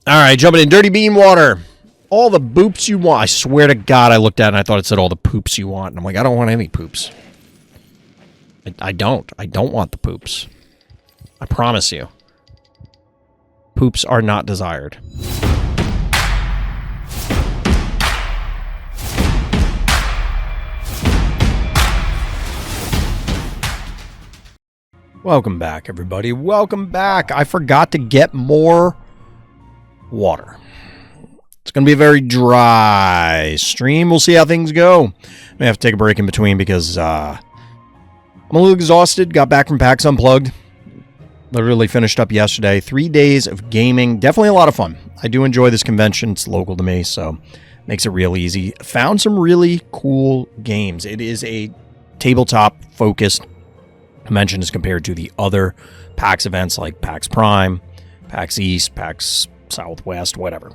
All right, jumping in. Dirty bean water. All the boops you want. I swear to God, I looked at it and I thought it said all the poops you want. And I'm like, I don't want any poops. I don't. I don't want the poops. I promise you. Poops are not desired. Welcome back, everybody. Welcome back. I forgot to get more water. It's going to be a very dry stream. We'll see how things go. May have to take a break in between because I'm a little exhausted. Got back from PAX Unplugged. Literally finished up yesterday. 3 days of gaming. Definitely a lot of fun. I do enjoy this convention. It's local to me, so makes it real easy. Found some really cool games. It is a tabletop-focused convention as compared to the other PAX events like PAX Prime, PAX East, PAX Southwest, whatever.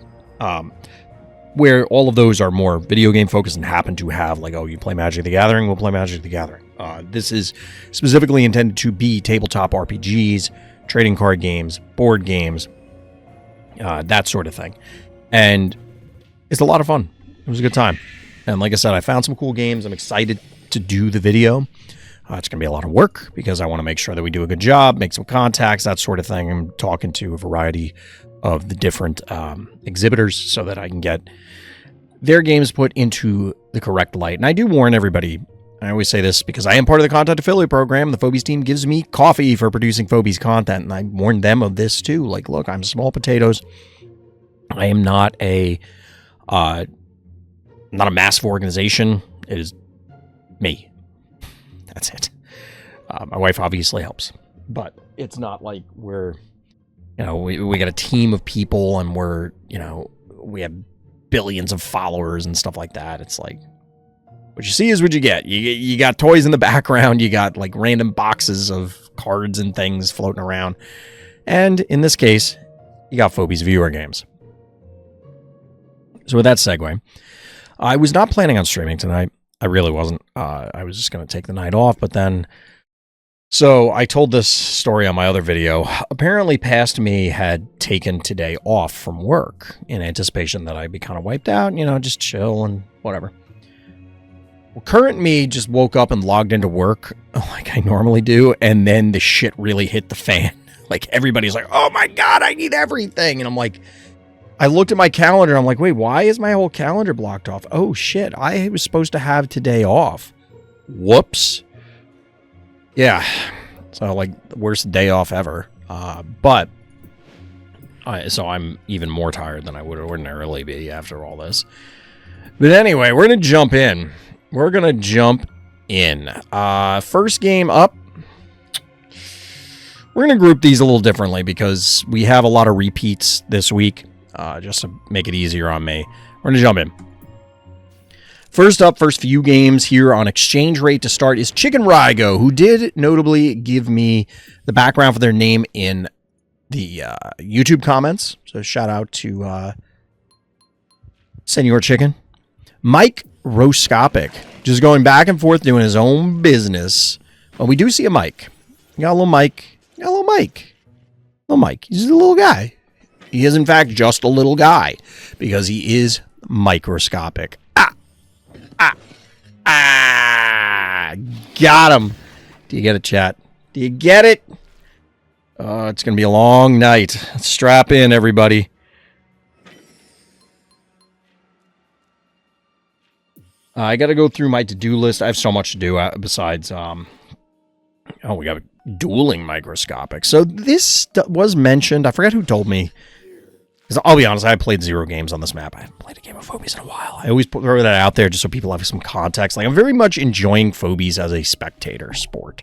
Where all of those are more video game focused and happen to have like, oh, you play Magic the Gathering, we'll play Magic the Gathering. This is specifically intended to be tabletop RPGs, trading card games, board games, that sort of thing. And it's a lot of fun. It was a good time. And like I said, I found some cool games. I'm excited to do the video. It's going to be a lot of work because I want to make sure that we do a good job, make some contacts, that sort of thing. I'm talking to a variety of the different exhibitors so that I can get their games put into the correct light. And I do warn everybody, I always say this because I am part of the content affiliate program. The Phobies team gives me coffee for producing Phobies content. And I warn them of this too. Like, look, I'm small potatoes. I am not a massive organization. It is me. That's it. My wife obviously helps, but it's not like we're, we got a team of people and we're, we have billions of followers and stuff like that. It's like, what you see is what you get. You got toys in the background. You got like random boxes of cards and things floating around. And in this case, you got Phobies viewer games. So with that segue, I was not planning on streaming tonight. I really wasn't. I was just going to take the night off, but then... So I told this story on my other video. Apparently, past me had taken today off from work in anticipation that I'd be kind of wiped out, just chill and whatever. Well, current me just woke up and logged into work like I normally do, and then the shit really hit the fan. Like, everybody's like, oh my God, I need everything. And I'm like... I looked at my calendar. I'm like, wait, why is my whole calendar blocked off? Oh, shit. I was supposed to have today off. Whoops. Yeah. So, like, the worst day off ever. So I'm even more tired than I would ordinarily be after all this. But anyway, we're going to jump in. First game up. We're going to group these a little differently because we have a lot of repeats this week. Just to make it easier on me. We're going to jump in. First up, first few games here on exchange rate to start is chickenraigo, who did notably give me the background for their name in the YouTube comments. So shout out to Senor Chicken. Mike Roscopic, just going back and forth doing his own business. Well, we do see a Mike. Got a little Mike. Little Mike. He's a little guy. He is, in fact, just a little guy because he is microscopic. Got him. Do you get it, chat? Do you get it? It's going to be a long night. Strap in, everybody. I got to go through my to-do list. I have so much to do besides... we got dueling microscopic. So this was mentioned. I forget who told me. Because I'll be honest, I played 0 games on this map. I haven't played a game of Phobies in a while. I always throw that out there just so people have some context. Like, I'm very much enjoying Phobies as a spectator sport.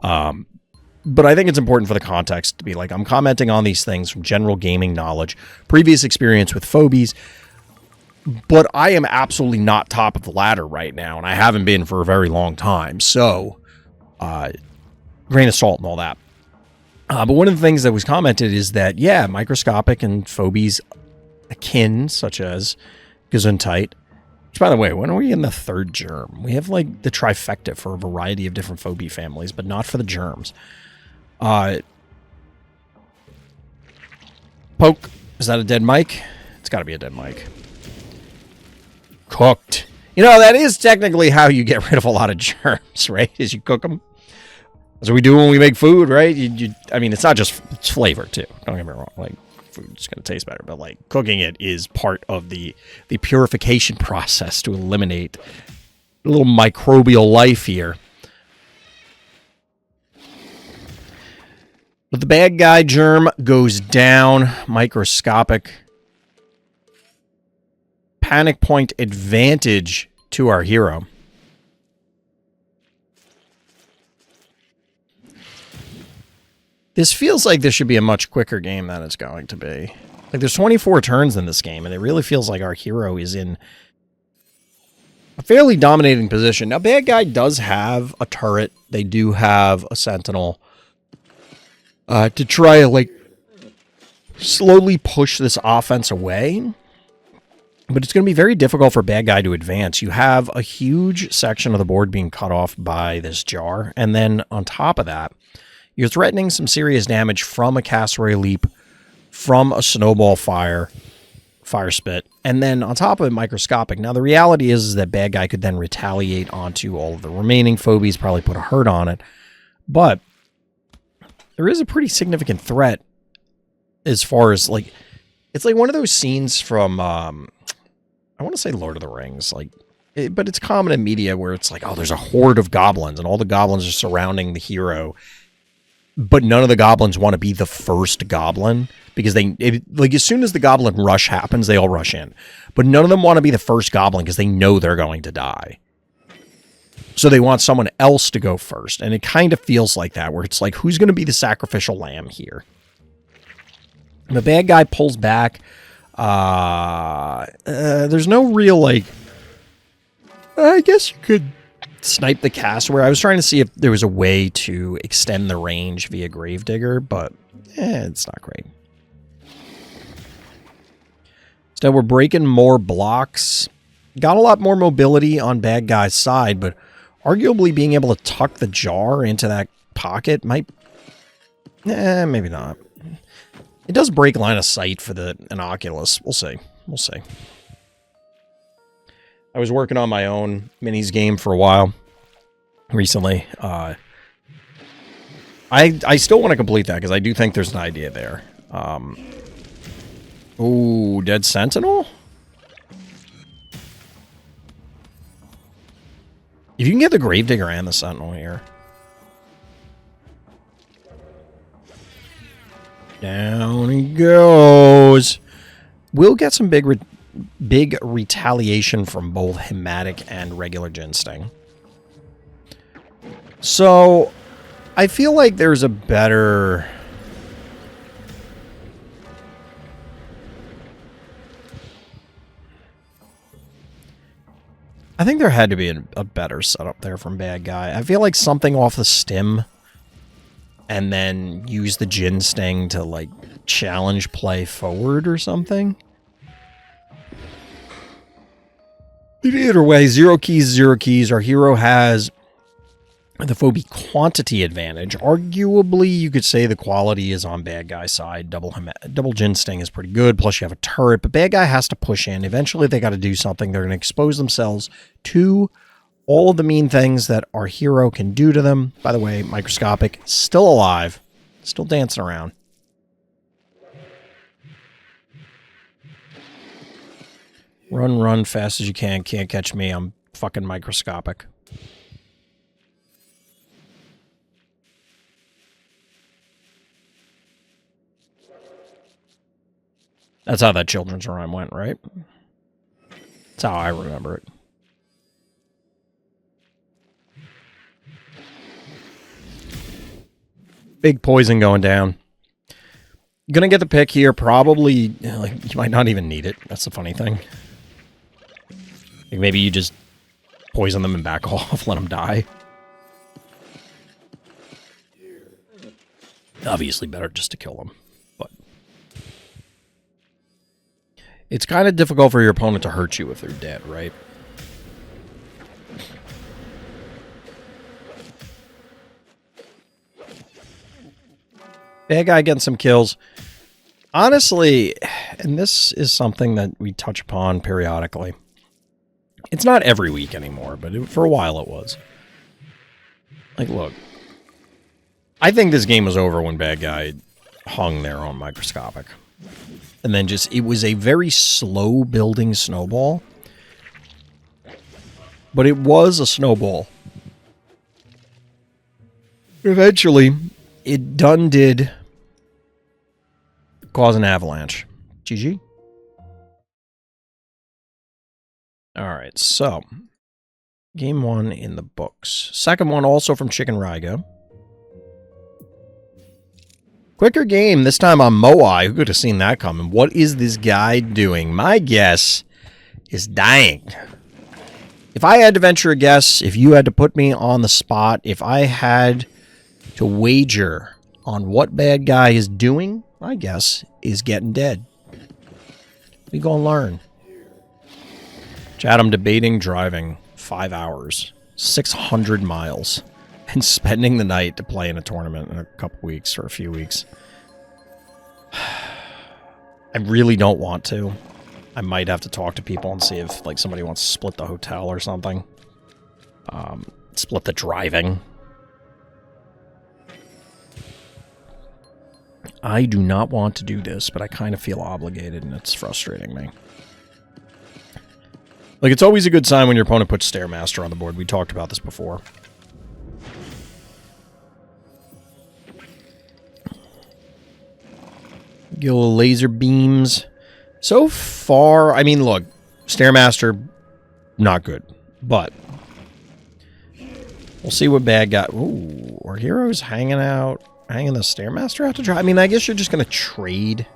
But I think it's important for the context to be like, I'm commenting on these things from general gaming knowledge, previous experience with Phobies, but I am absolutely not top of the ladder right now, and I haven't been for a very long time. So, grain of salt and all that. But one of the things that was commented is that, yeah, microscopic and Phobies akin, such as Gesundheit, which, by the way, when are we in the third germ? We have, like, the trifecta for a variety of different phobia families, but not for the germs. Poke Is that a dead mic? It's got to be a dead mic. Cooked. You know, that is technically how you get rid of a lot of germs, right? Is you cook them. That's what we do when we make food, right? I mean, it's not just it's flavor, too. Don't get me wrong. Like, food's going to taste better. But, like, cooking it is part of the purification process to eliminate a little microbial life here. But the bad guy germ goes down. Microscopic. Panic point advantage to our hero. This feels like this should be a much quicker game than it's going to be. Like, there's 24 turns in this game, and it really feels like our hero is in a fairly dominating position. Now, bad guy does have a turret. They do have a sentinel. To try to, like, slowly push this offense away. But it's going to be very difficult for bad guy to advance. You have a huge section of the board being cut off by this jar. And then on top of that, you're threatening some serious damage from a cassowary leap, from a snowball fire spit, and then on top of it, microscopic. Now, the reality is that bad guy could then retaliate onto all of the remaining phobies, probably put a hurt on it. But there is a pretty significant threat as far as, like, it's like one of those scenes from, I want to say Lord of the Rings, like, but it's common in media where it's like, oh, there's a horde of goblins, and all the goblins are surrounding the hero, but none of the goblins want to be the first goblin, because like, as soon as the goblin rush happens, they all rush in. But none of them want to be the first goblin because they know they're going to die. So they want someone else to go first. And it kind of feels like that, where it's like, who's going to be the sacrificial lamb here? The bad guy pulls back. There's no real, like, I guess you could snipe the cassowary. I was trying to see if there was a way to extend the range via Gravedigger, but it's not great. So we're breaking more blocks. Got a lot more mobility on bad guy's side, but arguably being able to tuck the jar into that pocket might... maybe not. It does break line of sight for the Inoculus. We'll see. We'll see. I was working on my own minis game for a while recently. I still want to complete that because I do think there's an idea there. Ooh, Dead Sentinel? If you can get the Gravedigger and the Sentinel here. Down he goes. We'll get some big retaliation from both Hematic and regular Ginsting. So, I feel like there's a better... I think there had to be a better setup there from bad guy. I feel like something off the stim and then use the Ginsting to, like, challenge play forward or something. Either way, 0 keys, 0 keys. Our hero has the phobie quantity advantage. Arguably, you could say the quality is on bad guy's side. Double Ginsting is pretty good. Plus, you have a turret. But bad guy has to push in. Eventually, they got to do something. They're going to expose themselves to all of the mean things that our hero can do to them. By the way, microscopic, still alive. Still dancing around. Run, run, fast as you can. Can't catch me. I'm fucking microscopic. That's how that children's rhyme went, right? That's how I remember it. Big poison going down. Gonna get the pick here. Probably, like, you might not even need it. That's the funny thing. Like, maybe you just poison them and back off, let them die. Obviously better just to kill them. But it's kind of difficult for your opponent to hurt you if they're dead, right? Bad guy getting some kills. Honestly, and this is something that we touch upon periodically. It's not every week anymore, but for a while it was. Like, look. I think this game was over when Bad Guy hung there on microscopic. And then just, it was a very slow building snowball. But it was a snowball. Eventually, it did cause an avalanche. GG. Alright, so. Game 1 in the books. Second one also from chickenraigo. Quicker game, this time on Moai. Who could have seen that coming? What is this guy doing? My guess is dying. If I had to venture a guess, if you had to put me on the spot, if I had to wager on what Bad Guy is doing, my guess is getting dead. We gonna learn. Chad, I'm debating driving 5 hours, 600 miles, and spending the night to play in a tournament in a couple weeks or a few weeks. I really don't want to. I might have to talk to people and see if like somebody wants to split the hotel or something. Split the driving. I do not want to do this, but I kind of feel obligated and it's frustrating me. Like, it's always a good sign when your opponent puts Stairmaster on the board. We talked about this before. Go laser beams. So far, I mean, look, Stairmaster, not good. But we'll see what Bad Guy... Ooh, our hero's hanging the Stairmaster out to dry. I mean, I guess you're just going to trade.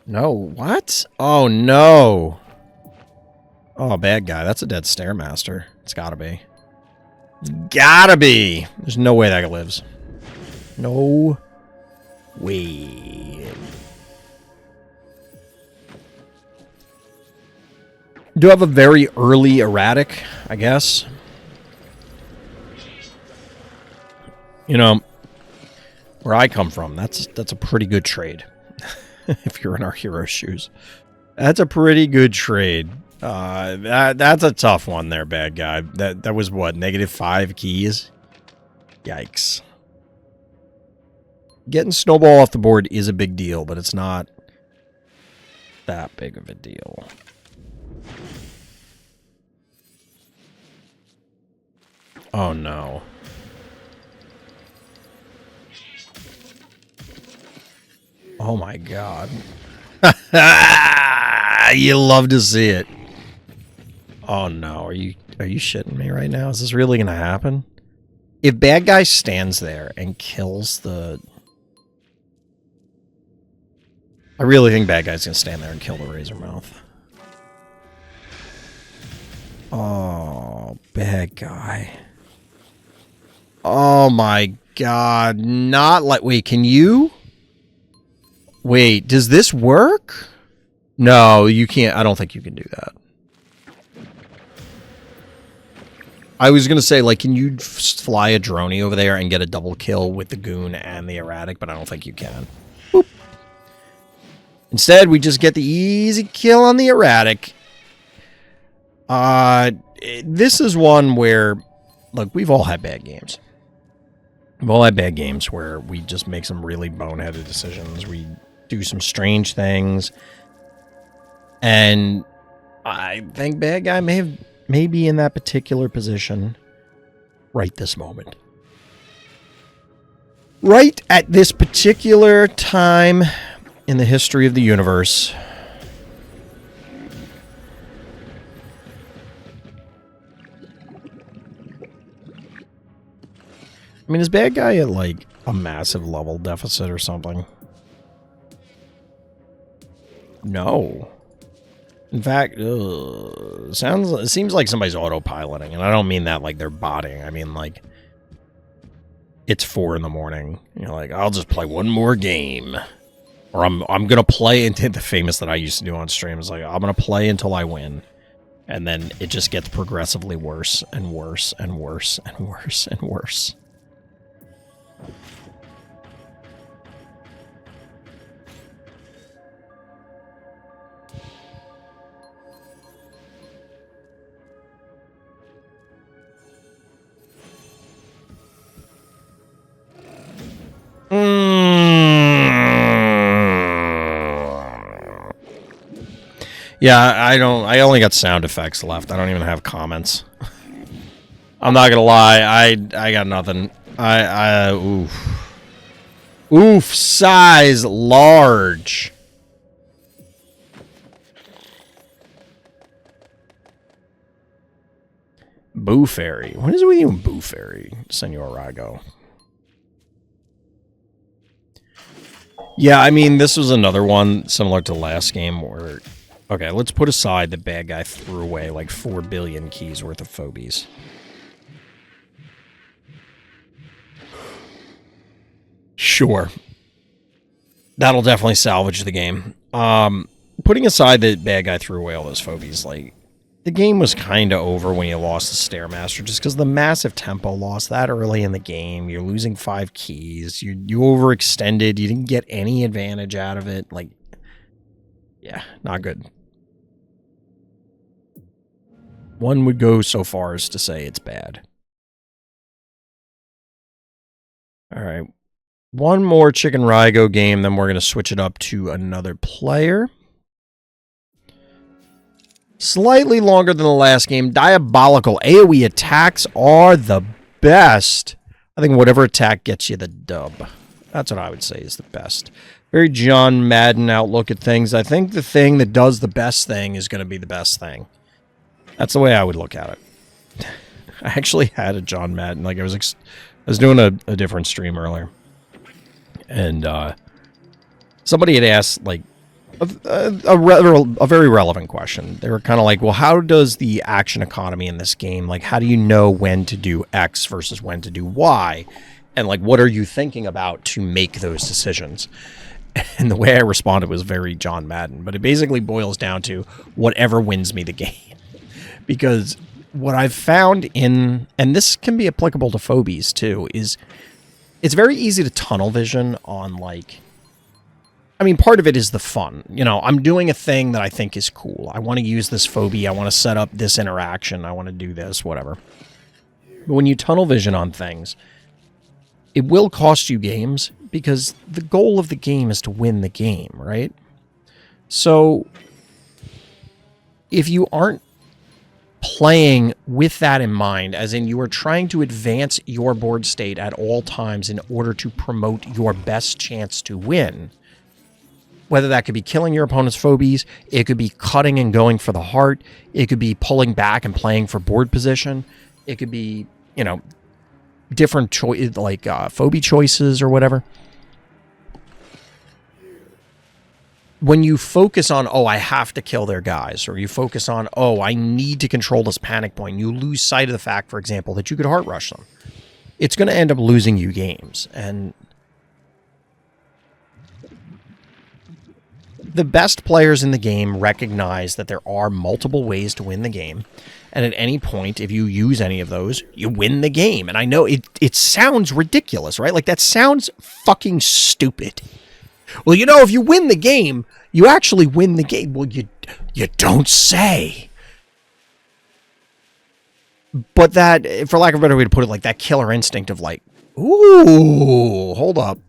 No, what? Oh, no. Oh, Bad Guy. That's a dead Stairmaster. It's gotta be. It's gotta be! There's no way that lives. No way. Do have a very early erratic, I guess. You know, where I come from, that's a pretty good trade. If you're in our hero's shoes. That's a pretty good trade. That's a tough one there, Bad Guy. That was what, -5 keys? Yikes. Getting Snowball off the board is a big deal, but it's not that big of a deal. Oh no. Oh my god. You love to see it. Oh no, are you shitting me right now? Is this really gonna happen? If Bad Guy stands there and kills the... I really think Bad Guy's gonna stand there and kill the Razormouth. Oh, Bad Guy. Oh my god, not like... Wait, can you? Wait, does this work? No, you can't. I don't think you can do that. I was going to say, like, can you fly a droney over there and get a double kill with the goon and the erratic, but I don't think you can. Boop. Instead, we just get the easy kill on the erratic. This is one where, look, we've all had bad games. We've all had bad games where we just make some really boneheaded decisions. We do some strange things. And I think Bad Guy may be in that particular position right this moment. Right at this particular time in the history of the universe. I mean, is Bad Guy at, like, a massive level deficit or something? No. In fact, it seems like somebody's autopiloting, and I don't mean that like they're botting. I mean, like, it's 4 in the morning. You're like, I'll just play one more game. Or I'm gonna play until the famous that I used to do on stream is like, I'm gonna play until I win. And then it just gets progressively worse and worse and worse and worse and worse. Yeah, I don't. I only got sound effects left. I don't even have comments. I'm not gonna lie. I got nothing. Oof. Size large. Boo Fairy. What is it with you and Boo Fairy, Senor Rago? Yeah, I mean, this was another one similar to the last game where... Okay, let's put aside the bad guy threw away like 4 billion keys worth of phobies. Sure. That'll definitely salvage the game. Putting aside the bad guy threw away all those phobies, like, the game was kind of over when you lost the Stairmaster, just because the massive tempo loss that early in the game. You're losing 5 keys. You overextended. You didn't get any advantage out of it. Like, yeah, not good. One would go so far as to say it's bad. All right. One more chickenraigo game, then we're going to switch it up to another player. Slightly longer than the last game. Diabolical AoE attacks are the best. I think whatever attack gets you the dub. That's what I would say is the best. Very John Madden outlook at things. I think the thing that does the best thing is going to be the best thing. That's the way I would look at it. I actually had a John Madden. Like I was doing a different stream earlier. And somebody had asked, like, a very relevant question. They were kind of like, well, how does the action economy in this game, like, how do you know when to do X versus when to do Y? And, like, what are you thinking about to make those decisions? And the way I responded was very John Madden. But it basically boils down to whatever wins me the game. Because what I've found in, and this can be applicable to Phobies too, is it's very easy to tunnel vision on, like, I mean, part of it is the fun. You know, I'm doing a thing that I think is cool. I want to use this phobia. I want to set up this interaction. I want to do this, whatever. But when you tunnel vision on things, it will cost you games because the goal of the game is to win the game, right? So if you aren't playing with that in mind, as in you are trying to advance your board state at all times in order to promote your best chance to win, whether that could be killing your opponent's phobies, it could be cutting and going for the heart, it could be pulling back and playing for board position, it could be, you know, different choice, like phobie choices or whatever. When you focus on, oh, I have to kill their guys, or you focus on, oh, I need to control this panic point, you lose sight of the fact, for example, that you could heart rush them. It's going to end up losing you games. And the best players in the game recognize that there are multiple ways to win the game. And at any point, if you use any of those, you win the game. And I know it sounds ridiculous, right? Like, that sounds fucking stupid. Well, you know, if you win the game, you actually win the game. Well, you don't say. But that, for lack of a better way to put it, like that killer instinct of like, ooh, hold up.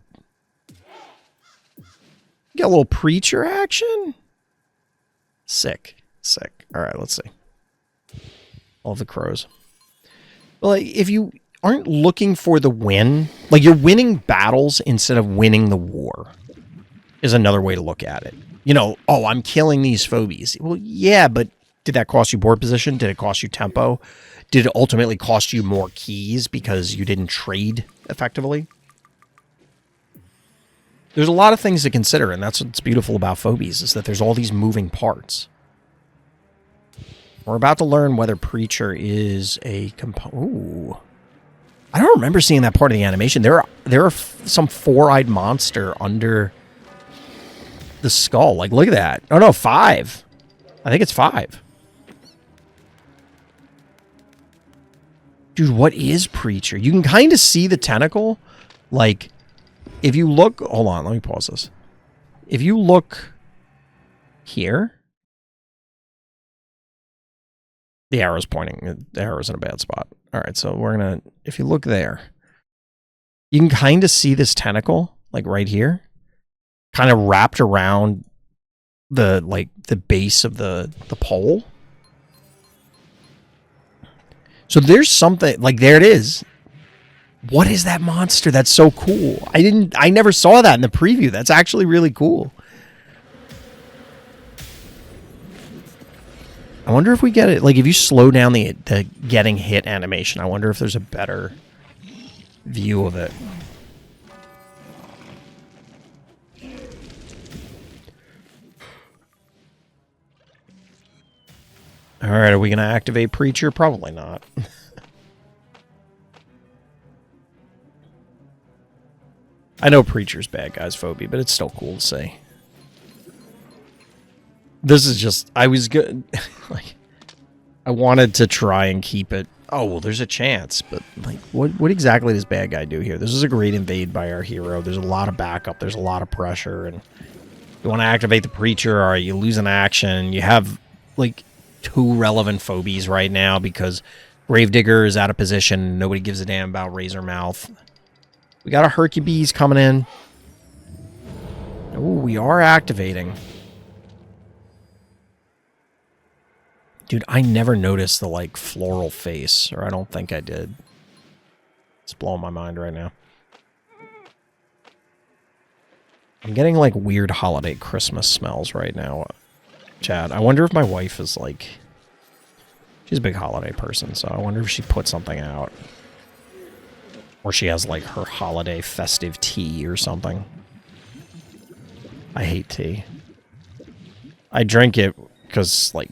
Got a little preacher action? Sick. All right, let's see. All the crows. Well, if you aren't looking for the win, like you're winning battles instead of winning the war, is another way to look at it. You know, oh, I'm killing these phobies. Well, yeah, but did that cost you board position? Did it cost you tempo? Did it ultimately cost you more keys because you didn't trade effectively? There's a lot of things to consider, and that's what's beautiful about Phobies, is that there's all these moving parts. We're about to learn whether Preacher is a component. Ooh. I don't remember seeing that part of the animation. There are some four-eyed monster under the skull. Like, look at that. Oh, no, 5. I think it's 5. Dude, what is Preacher? You can kind of see the tentacle. Like, if you look... Hold on, let me pause this. If you look here... The arrow's pointing. The arrow's in a bad spot. All right, so we're going to... If you look there, you can kind of see this tentacle, like right here, kind of wrapped around the base of the pole. So there's something, like, there it is. What is that monster? That's so cool. I never saw that in the preview. That's actually really cool. I wonder if we get it, like, if you slow down the getting hit animation, I wonder if there's a better view of it. All right, are we going to activate Preacher? Probably not. I know Preacher's bad guys, Phobie, but it's still cool to see. This is just, I was good. Like, I wanted to try and keep it. Oh, well, there's a chance, but, like, what exactly does bad guy do here? This is a great invade by our hero. There's a lot of backup. There's a lot of pressure, and you want to activate the Preacher, or you lose an action. You have, like, 2 relevant Phobies right now because Gravedigger is out of position. Nobody gives a damn about Razormouth. We got a Hercules coming in. Oh, we are activating. Dude, I never noticed the, like, floral face, or I don't think I did. It's blowing my mind right now. I'm getting, like, weird holiday Christmas smells right now, Chad. I wonder if my wife is, like... She's a big holiday person, so I wonder if she put something out. Or she has, like, her holiday festive tea or something. I hate tea. I drink it because, like,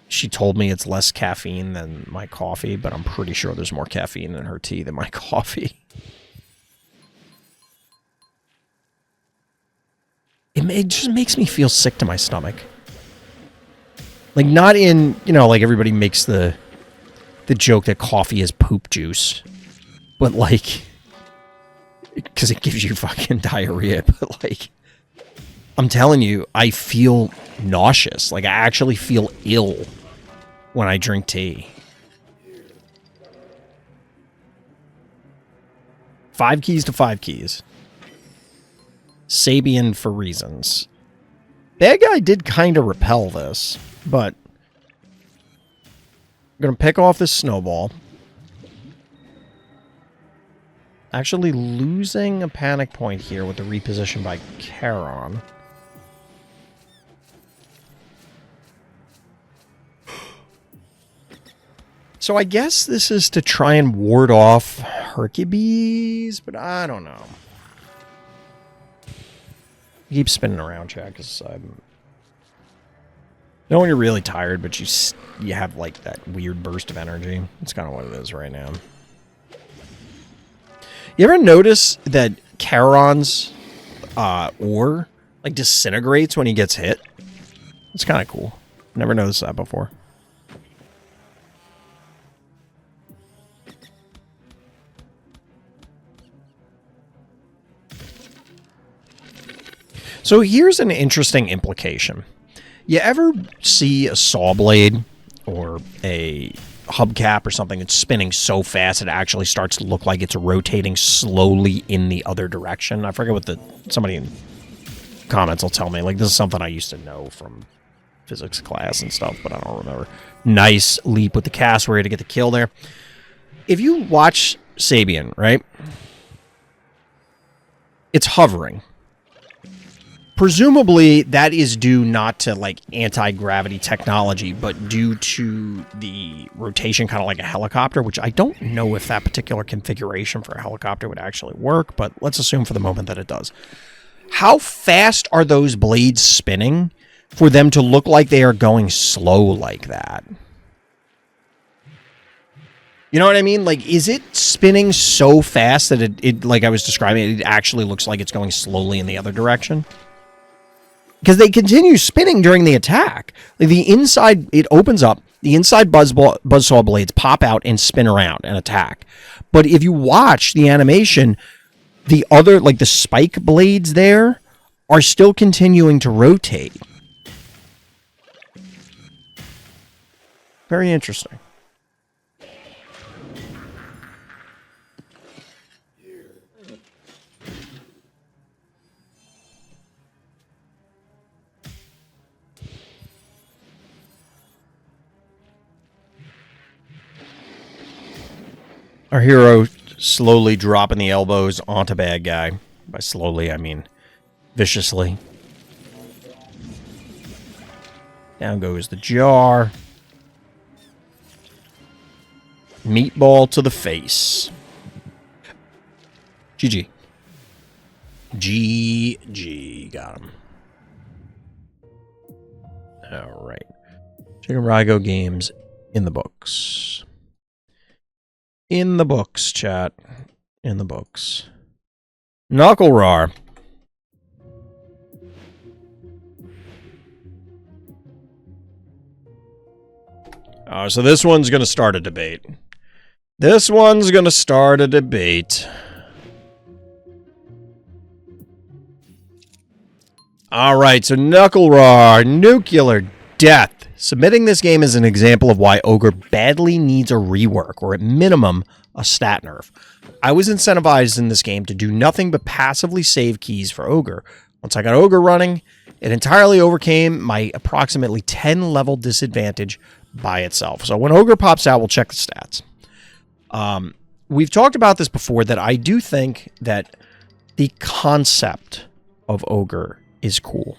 she told me it's less caffeine than my coffee, but I'm pretty sure there's more caffeine in her tea than my coffee. It just makes me feel sick to my stomach. Like, not in, you know, like, everybody makes the joke that coffee is poop juice. But, like, because it gives you fucking diarrhea. But, like, I'm telling you, I feel nauseous. Like, I actually feel ill when I drink tea. 5 keys to 5 keys. Sabian for reasons. Bad guy did kind of repel this, but I'm going to pick off this snowball. Actually losing a panic point here with the reposition by Charon. So I guess this is to try and ward off Hercules, but I don't know. Keep spinning around, Chad, because I'm... You know when you're really tired, but you have, like, that weird burst of energy? That's kind of what it is right now. You ever notice that Charon's ore, like, disintegrates when he gets hit? It's kind of cool. Never noticed that before. So here's an interesting implication. You ever see a saw blade or a hubcap or something that's spinning so fast it actually starts to look like it's rotating slowly in the other direction? I forget what somebody in comments will tell me. Like, this is something I used to know from physics class and stuff, but I don't remember. Nice leap with the cassowary to get the kill there. If you watch Sabian, right? It's hovering. Presumably, that is due not to, like, anti-gravity technology, but due to the rotation, kind of like a helicopter, which I don't know if that particular configuration for a helicopter would actually work, but let's assume for the moment that it does. How fast are those blades spinning for them to look like they are going slow like that? You know what I mean? Like, is it spinning so fast that it like I was describing, it actually looks like it's going slowly in the other direction? Because they continue spinning during the attack. Like, the inside, it opens up, the inside buzzsaw blades pop out and spin around and attack. But if you watch the animation, the other, like, the spike blades there are still continuing to rotate. Very interesting. Our hero slowly dropping the elbows onto bad guy. By slowly, I mean viciously. Down goes the jar. Meatball to the face. GG. GG. Got him. All right. Chickenraigo games in the books. In the books, chat. In the books. Nuclrar. So this one's going to start a debate. This one's going to start a debate. All right, so nuclrar, nuclear death. Submitting this game as an example of why Ogre badly needs a rework, or at minimum, a stat nerf. I was incentivized in this game to do nothing but passively save keys for Ogre. Once I got Ogre running, it entirely overcame my approximately 10 level disadvantage by itself. So when Ogre pops out, we'll check the stats. We've talked about this before, that I do think that the concept of Ogre is cool.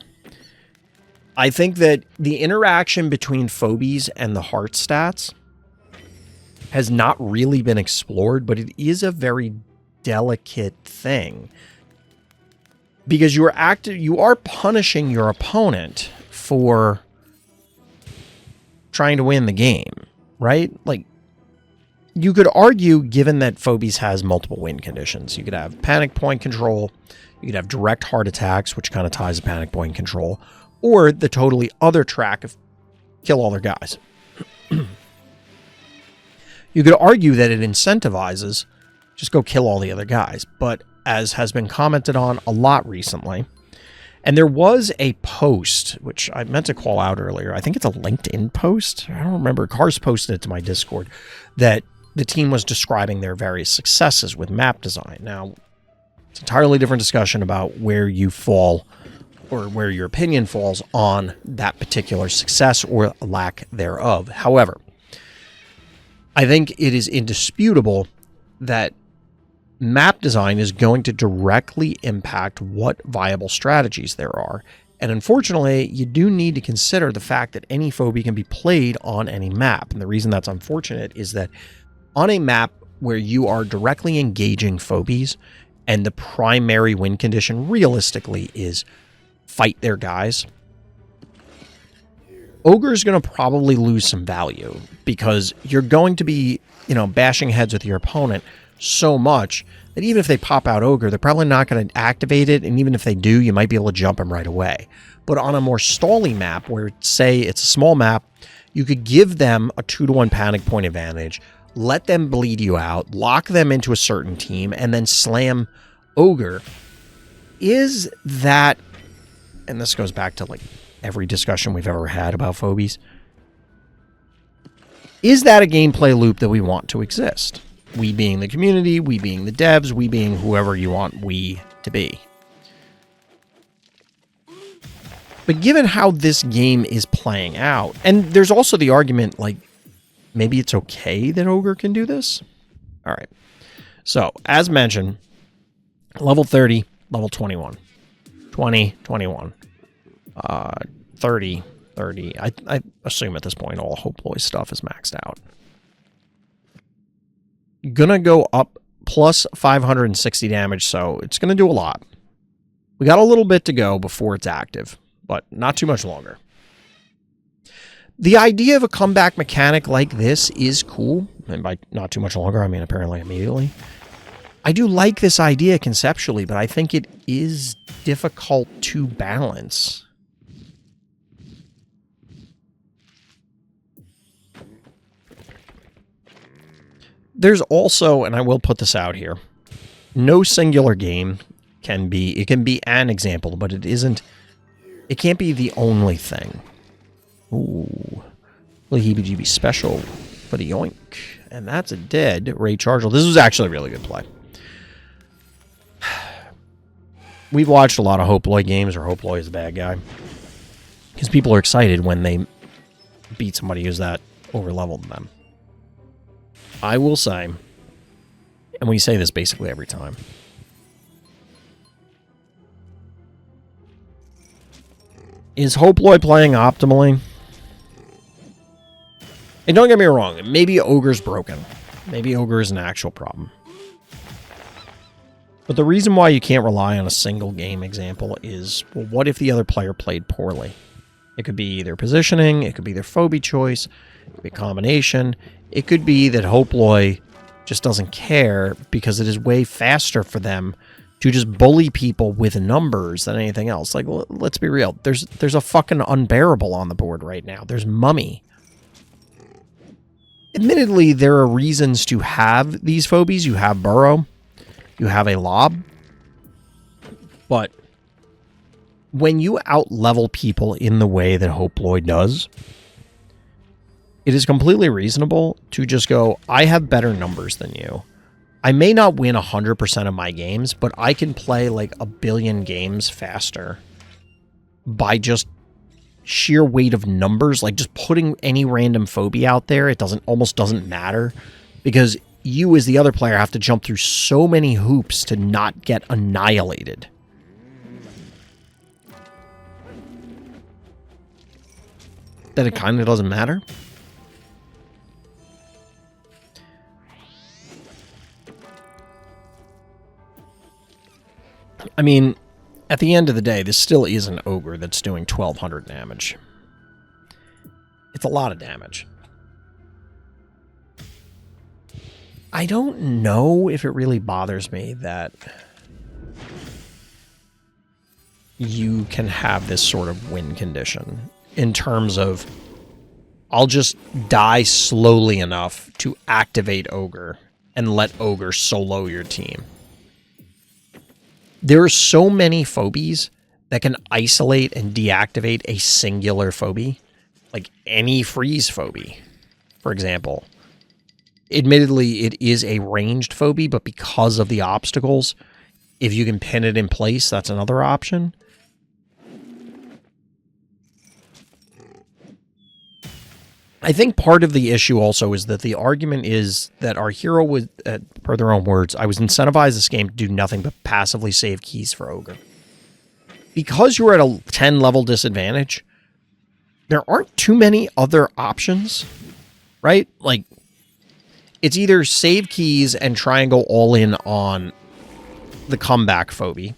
I think that the interaction between Phobies and the heart stats has not really been explored, but it is a very delicate thing. Because you are punishing your opponent for trying to win the game, right? Like, you could argue, given that Phobies has multiple win conditions, you could have panic point control, you could have direct heart attacks, which kind of ties to panic point control, or the totally other track of kill all their guys. You could argue that it incentivizes just go kill all the other guys, but as has been commented on a lot recently, and there was a post, which I meant to call out earlier, I think it's a LinkedIn post, I don't remember, Cars posted it to my Discord, that the team was describing their various successes with map design. Now, it's an entirely different discussion about where you fall, or where your opinion falls on that particular success or lack thereof. However, I think it is indisputable that map design is going to directly impact what viable strategies there are. And unfortunately, you do need to consider the fact that any phobia can be played on any map. And the reason that's unfortunate is that on a map where you are directly engaging phobies and the primary win condition realistically is fight their guys, Ogre's going to probably lose some value because you're going to be, bashing heads with your opponent so much that even if they pop out Ogre, they're probably not going to activate it, and even if they do, you might be able to jump them right away. But on a more stally map, where, say, it's a small map, you could give them a 2-to-1 panic point advantage, let them bleed you out, lock them into a certain team, and then slam Ogre. Is that, and this goes back to, like, every discussion we've ever had about Phobies, is that a gameplay loop that we want to exist? We being the community, we being the devs, we being whoever you want we to be. But given how this game is playing out, and there's also the argument, like, maybe it's okay that Ogre can do this? All right. So, as mentioned, level 30, level 21. 20, 21. 30. I assume at this point all Hope Boy stuff is maxed out. Gonna go up plus 560 damage, so it's gonna do a lot. We got a little bit to go before it's active, but not too much longer. The idea of a comeback mechanic like this is cool, and by not too much longer, I mean apparently immediately. I do like this idea conceptually, but I think it is difficult to balance. There's also, and I will put this out here, no singular game can be, it can be an example, but it can't be the only thing. Ooh, little heebie-jeebie special for the yoink. And that's a dead Ray Chargel. This was actually a really good play. We've watched a lot of Hope Loy games, or Hope Loy is a bad guy, because people are excited when they beat somebody who's that over-leveled them. I will say And we say this basically every time. Is Hoploy playing optimally? And don't get me wrong, maybe Ogre's broken. Maybe Ogre is an actual problem. But the reason why you can't rely on a single game example is, well, what if the other player played poorly? It could be their positioning, it could be their phobie choice, it could be a combination. It could be that Hoploy just doesn't care because it is way faster for them to just bully people with numbers than anything else. Like, let's be real. There's a fucking unbearable on the board right now. There's Mummy. Admittedly, there are reasons to have these phobies. You have Burrow. You have a Lob. But when you out-level people in the way that Hoploy does, it is completely reasonable to just go, I have better numbers than you. I may not win 100% of my games, but I can play like a billion games faster by just sheer weight of numbers. Like just putting any random phobie out there, it almost doesn't matter, because you as the other player have to jump through so many hoops to not get annihilated. That it kind of doesn't matter. I mean, at the end of the day, this still is an Ogre that's doing 1,200 damage. It's a lot of damage. I don't know if it really bothers me that you can have this sort of win condition in terms of I'll just die slowly enough to activate Ogre and let Ogre solo your team. There are so many phobies that can isolate and deactivate a singular phobie, like any freeze phobie, for example. Admittedly, it is a ranged phobie, but because of the obstacles, if you can pin it in place, that's another option. I think part of the issue also is that the argument is that our hero was, per their own words, I was incentivized this game to do nothing but passively save keys for Ogre. Because you're at a 10 level disadvantage, there aren't too many other options, right? Like, it's either save keys and try and go all in on the comeback phobie,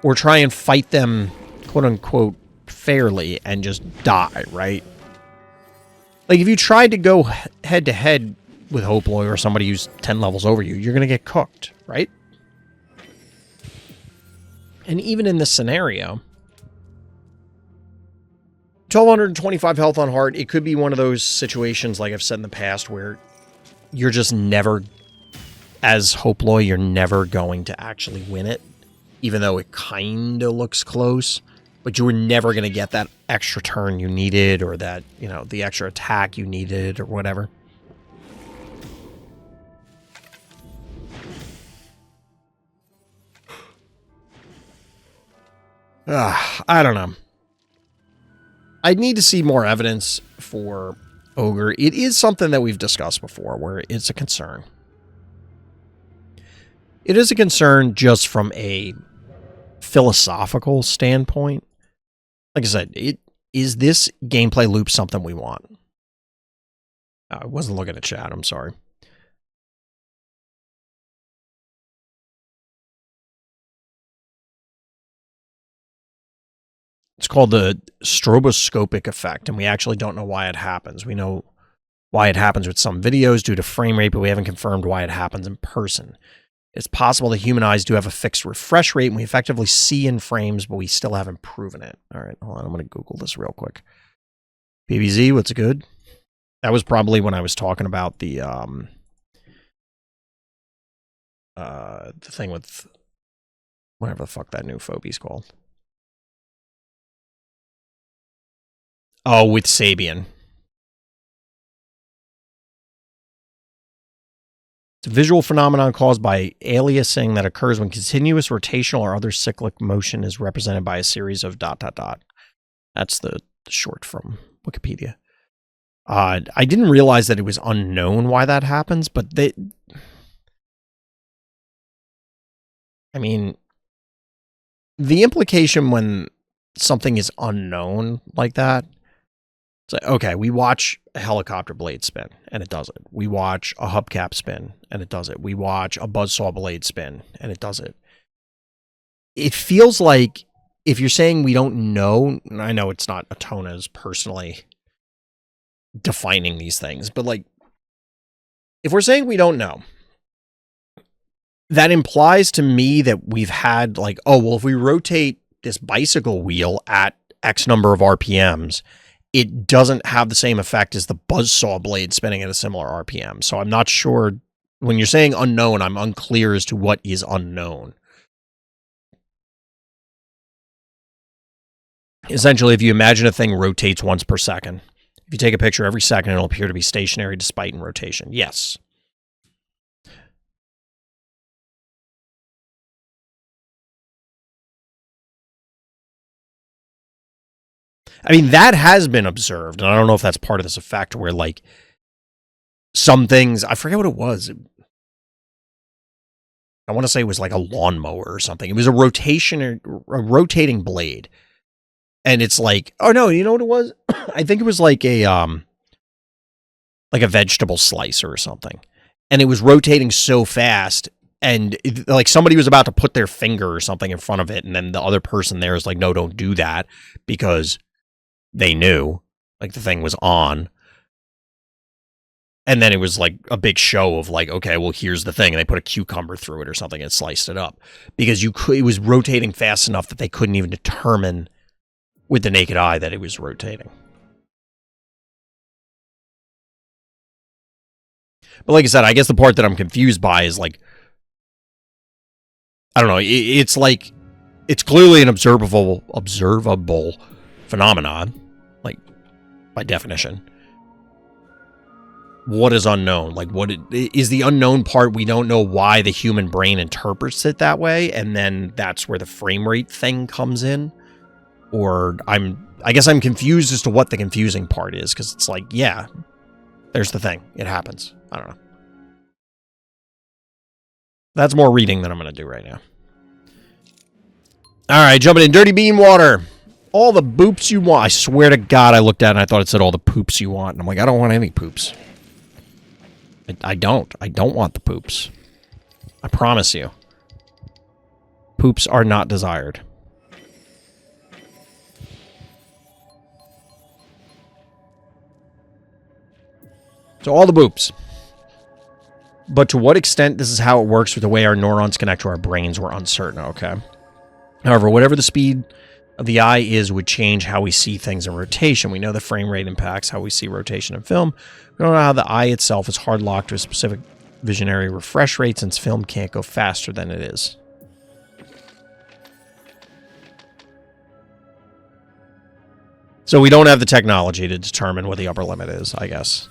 or try and fight them, quote unquote, fairly and just die, right? Like, if you tried to go head to head with Hoploy or somebody who's 10 levels over you, you're going to get cooked, right? And even in this scenario, 1,225 health on heart, it could be one of those situations, like I've said in the past, where you're just never, as Hoploy, you're never going to actually win it, even though it kind of looks close. But you were never going to get that extra turn you needed, or that, you know, the extra attack you needed, or whatever. I don't know. I'd need to see more evidence for Ogre. It is something that we've discussed before, where it's a concern. It is a concern just from a philosophical standpoint. Like I said, is this gameplay loop something we want? I wasn't looking at chat, I'm sorry. It's called the stroboscopic effect, and we actually don't know why it happens. We know why it happens with some videos due to frame rate, but we haven't confirmed why it happens in person. It's possible the human eyes do have a fixed refresh rate, and we effectively see in frames, but we still haven't proven it. All right, hold on. I'm going to Google this real quick. PVZ, what's good? That was probably when I was talking about the thing with whatever the fuck that new phobie's called. Oh, with Sabian. It's a visual phenomenon caused by aliasing that occurs when continuous rotational or other cyclic motion is represented by a series of ... That's the short from Wikipedia. I didn't realize that it was unknown why that happens, but I mean, the implication when something is unknown like that, it's like, okay, we watch a helicopter blade spin, and it does it. We watch a hubcap spin, and it does it. We watch a buzzsaw blade spin, and it does it. It feels like if you're saying we don't know, and I know it's not Atona's personally defining these things, but like, if we're saying we don't know, that implies to me that we've had like, oh, well, if we rotate this bicycle wheel at X number of RPMs, it doesn't have the same effect as the buzzsaw blade spinning at a similar RPM. So I'm not sure. When you're saying unknown, I'm unclear as to what is unknown. Essentially, if you imagine a thing rotates once per second, if you take a picture every second, it'll appear to be stationary despite in rotation. Yes. I mean, that has been observed, and I don't know if that's part of this effect where, like, some things, I forget what it was. I want to say it was like a lawnmower or something. It was a rotating blade. And it's like, oh no, you know what it was? I think it was like a vegetable slicer or something. And it was rotating so fast, and like somebody was about to put their finger or something in front of it, and then the other person there is like, no, don't do that, because they knew, like, the thing was on. And then it was like a big show of like, okay, well, here's the thing. And they put a cucumber through it or something and sliced it up. Because it was rotating fast enough that they couldn't even determine with the naked eye that it was rotating. But like I said, I guess the part that I'm confused by is like, I don't know, it's like, it's clearly an observable phenomenon, like, by definition. What is unknown? Like, what is the unknown part? We don't know why the human brain interprets it that way, and then that's where the frame rate thing comes in. Or I guess I'm confused as to what the confusing part is, because it's like, yeah, there's the thing. It happens. I don't know. That's more reading than I'm going to do right now. All right, jumping in. Drtybeanwatr. All the boops you want. I swear to God, I looked at it and I thought it said all the poops you want. And I'm like, I don't want any poops. I don't. I don't want the poops. I promise you. Poops are not desired. So all the boops. But to what extent this is how it works with the way our neurons connect to our brains, we're uncertain, okay? However, whatever the speed of the eye is would change how we see things in rotation. We know the frame rate impacts how we see rotation in film. We don't know how the eye itself is hard locked to a specific visionary refresh rate, since film can't go faster than it is. So we don't have the technology to determine what the upper limit is, I guess.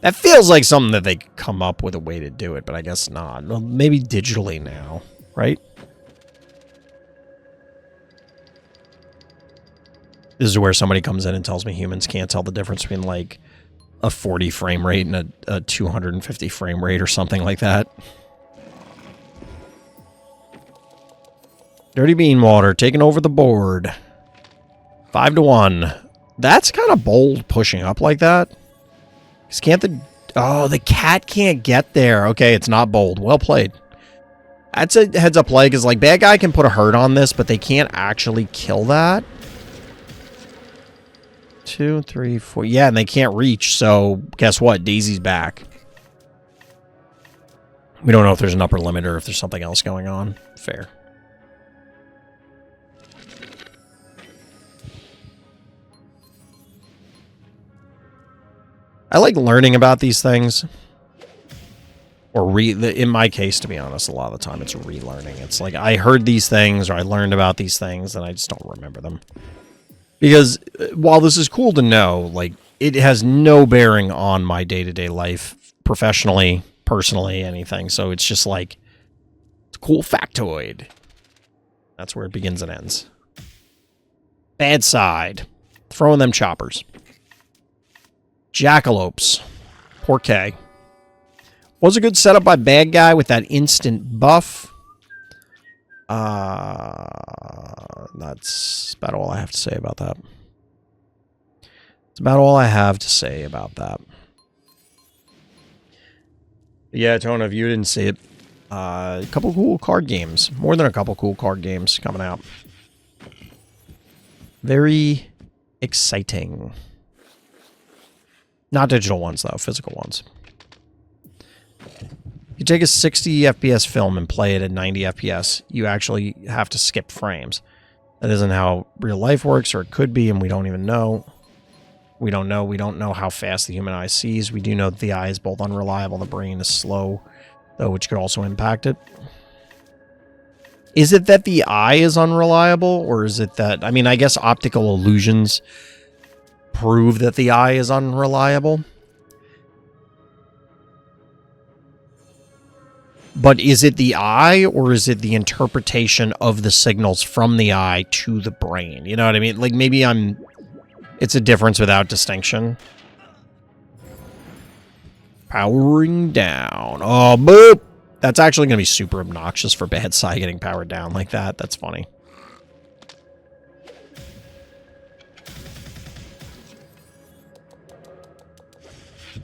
That feels like something that they could come up with a way to do it, but I guess not. Well, maybe digitally now, right? This is where somebody comes in and tells me humans can't tell the difference between, like, a 40 frame rate and a 250 frame rate or something like that. Drtybeanwatr taking over the board. 5-1. That's kind of bold pushing up like that. Because can't the... Oh, the cat can't get there. Okay, it's not bold. Well played. That's a heads-up play, because, like, bad guy can put a hurt on this, but they can't actually kill that. 2, 3, 4. Yeah, and they can't reach, so guess what? Daisy's back. We don't know if there's an upper limit or if there's something else going on. Fair. I like learning about these things. Or in my case, to be honest, a lot of the time it's relearning. It's like I heard these things or I learned about these things and I just don't remember them. Because while this is cool to know, like, it has no bearing on my day-to-day life, professionally, personally, anything. So it's just like, it's a cool factoid. That's where it begins and ends. Bad side. Throwing them choppers. Jackalopes. Poor K. Was a good setup by Bad Guy with that instant buff. That's about all I have to say about that. That's about all I have to say about that. Yeah, Tone, if you didn't see it, a couple cool card games. More than a couple cool card games coming out. Very exciting. Not digital ones, though. Physical ones. You take a 60 FPS film and play it at 90 FPS, you actually have to skip frames. That isn't how real life works, or it could be, and we don't even know. We don't know. We don't know how fast the human eye sees. We do know that the eye is both unreliable and the brain is slow, though, which could also impact it. Is it that the eye is unreliable, or is it that... I mean, I guess optical illusions prove that the eye is unreliable. But is it the eye, or is it the interpretation of the signals from the eye to the brain? You know what I mean? Like, maybe I'm... It's a difference without distinction. Powering down. Oh, boop! That's actually going to be super obnoxious for Bad Side getting powered down like that. That's funny.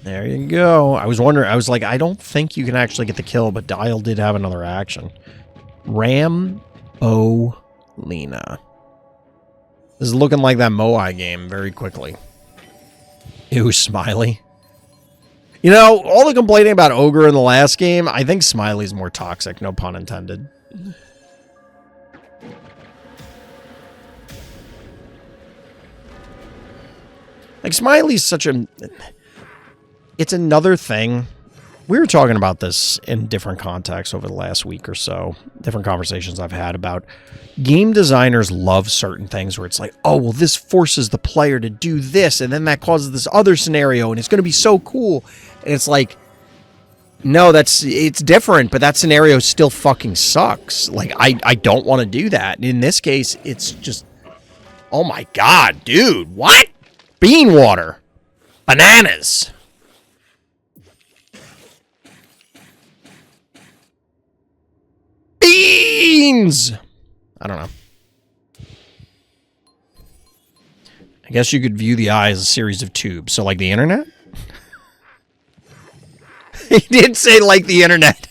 There you go. I was wondering, I was like, I don't think you can actually get the kill, but Dial did have another action. Rambolina. This is looking like that Moai game very quickly. Ew, Smiley. You know, all the complaining about Ogre in the last game, I think Smiley's more toxic, no pun intended. Like, Smiley's such a... It's another thing. We were talking about this in different contexts over the last week or so. Different conversations I've had about game designers love certain things where it's like, oh, well, this forces the player to do this, and then that causes this other scenario, and it's going to be so cool. And it's like, no, it's different, but that scenario still fucking sucks. Like, I don't want to do that. In this case, it's just, oh my god, dude, what? Bean water. Bananas. Beans! I don't know. I guess you could view the eye as a series of tubes. So like the internet? He did say like the internet.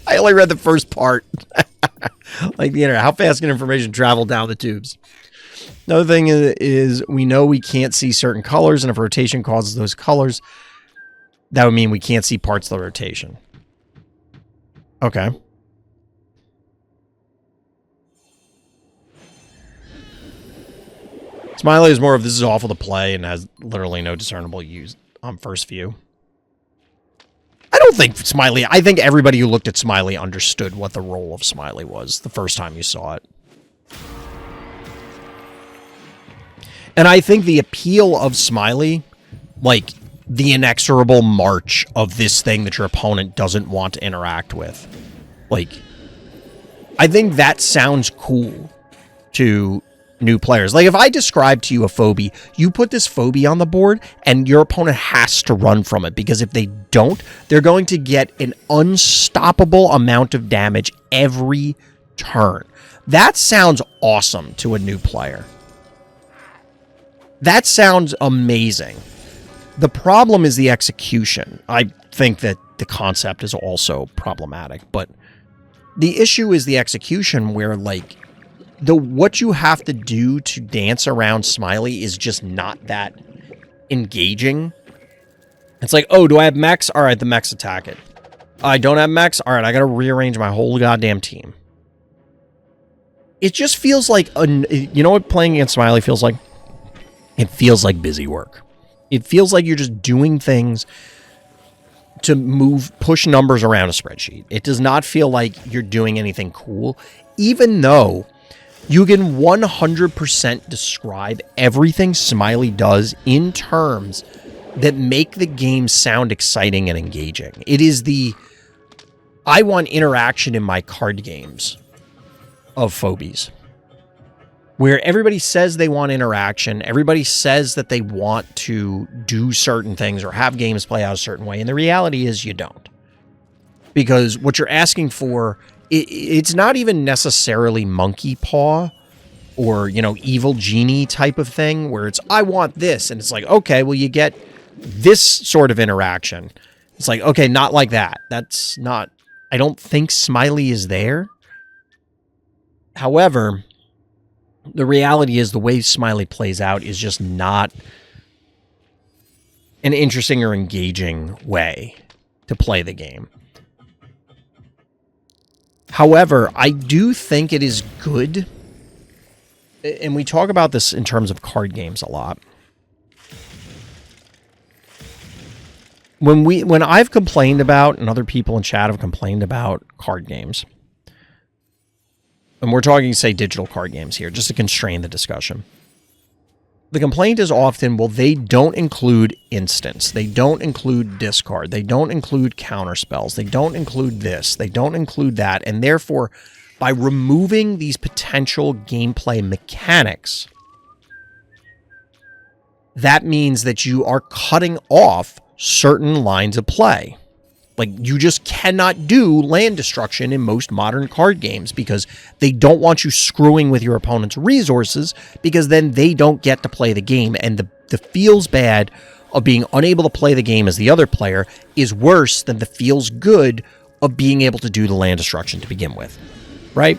I only read the first part. Like the internet. How fast can information travel down the tubes? Another thing is we know we can't see certain colors, and if rotation causes those colors, that would mean we can't see parts of the rotation. Okay. Smiley is more of this is awful to play and has literally no discernible use on first view. I don't think Smiley... I think everybody who looked at Smiley understood what the role of Smiley was the first time you saw it. And I think the appeal of Smiley, like the inexorable march of this thing that your opponent doesn't want to interact with, like, I think that sounds cool to new players. Like, if I describe to you a phobie, you put this phobie on the board, and your opponent has to run from it, because if they don't, they're going to get an unstoppable amount of damage every turn. That sounds awesome to a new player. That sounds amazing. The problem is the execution. I think that the concept is also problematic, but the issue is the execution where, like, what you have to do to dance around Smiley is just not that engaging. It's like, oh, do I have mechs? All right, the mechs attack it. I don't have mechs? All right, I got to rearrange my whole goddamn team. It just feels like, you know what playing against Smiley feels like? It feels like busy work. It feels like you're just doing things to push numbers around a spreadsheet. It does not feel like you're doing anything cool, even though you can 100% describe everything Smiley does in terms that make the game sound exciting and engaging. It is the, I want interaction in my card games of Phobies. where everybody says they want interaction, everybody says that they want to do certain things or have games play out a certain way, and the reality is you don't. Because what you're asking for, it's not even necessarily monkey paw or, you know, evil genie type of thing where it's, I want this, and it's like, okay, well, you get this sort of interaction. It's like, okay, not like that. That's not, I don't think Smiley is there. However, the reality is the way Smiley plays out is just not an interesting or engaging way to play the game. However, I do think it is good, and we talk about this in terms of card games a lot. When I've complained about, and other people in chat have complained about card games, and we're talking, say, digital card games here, just to constrain the discussion. The complaint is often, well, they don't include instants. They don't include discard. They don't include counterspells. They don't include this. They don't include that. And therefore, by removing these potential gameplay mechanics, that means that you are cutting off certain lines of play. Like, you just cannot do land destruction in most modern card games because they don't want you screwing with your opponent's resources, because then they don't get to play the game, and the feels bad of being unable to play the game as the other player is worse than the feels good of being able to do the land destruction to begin with, right?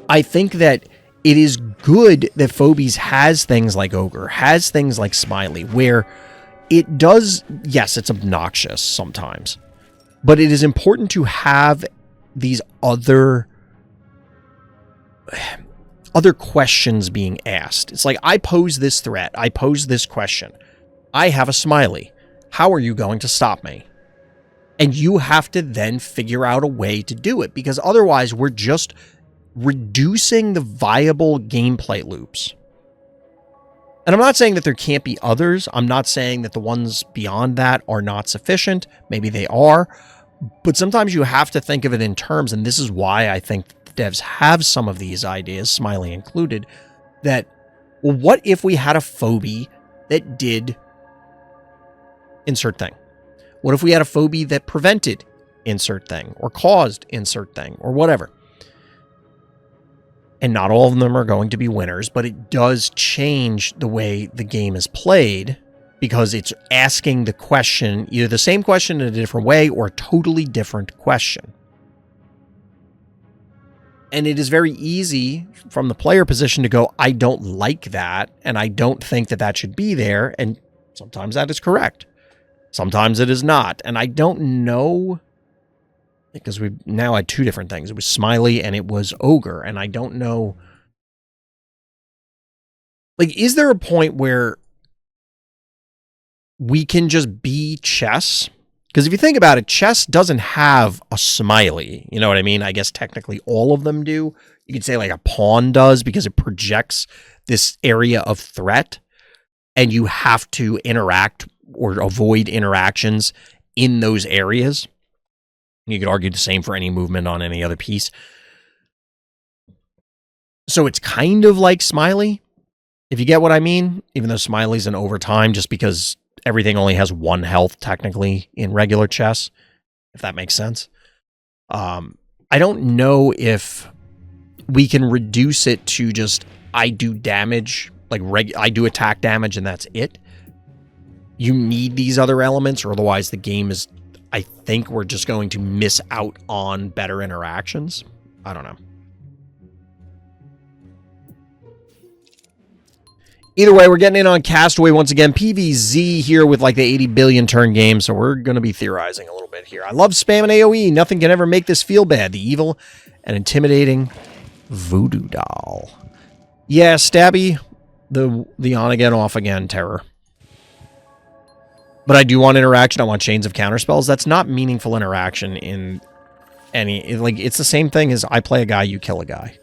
I think that it is good that Phobies has things like Ogre, has things like Smiley, where it does, yes, it's obnoxious sometimes, but it is important to have these other questions being asked. It's like, I pose this threat, I pose this question, I have a Smiley. How are you going to stop me? And you have to then figure out a way to do it, because otherwise we're just reducing the viable gameplay loops. And I'm not saying that there can't be others. I'm not saying that the ones beyond that are not sufficient. Maybe they are. But sometimes you have to think of it in terms, and this is why I think the devs have some of these ideas, Smiley included, that, well, what if we had a phobie that did insert thing? What if we had a phobie that prevented insert thing, or caused insert thing, or whatever? And not all of them are going to be winners, but it does change the way the game is played, because it's asking the question, either the same question in a different way or a totally different question. And it is very easy from the player position to go, I don't like that, and I don't think that that should be there. And sometimes that is correct. Sometimes it is not. And I don't know, because we now had two different things. It was Smiley and it was Ogre. And I don't know, like, is there a point where we can just be chess? Because if you think about it, chess doesn't have a Smiley. You know what I mean? I guess technically all of them do. You could say like a pawn does, because it projects this area of threat, and you have to interact or avoid interactions in those areas. You could argue the same for any movement on any other piece. So it's kind of like Smiley, if you get what I mean, even though Smiley's an overtime, just because everything only has one health technically in regular chess, if that makes sense. I don't know if we can reduce it to just, I do damage, like I do attack damage and that's it. You need these other elements, or otherwise the game is, I think we're just going to miss out on better interactions. I don't know. Either way, we're getting in on Castaway once again. PvZ here with like the 80 billion turn game, so we're going to be theorizing a little bit here. I love spamming AoE. Nothing can ever make this feel bad. The evil and intimidating voodoo doll. Yeah, Stabby, the on again, off again terror. But I do want interaction. I want chains of counterspells. That's not meaningful interaction in any, like, it's the same thing as I play a guy, you kill a guy.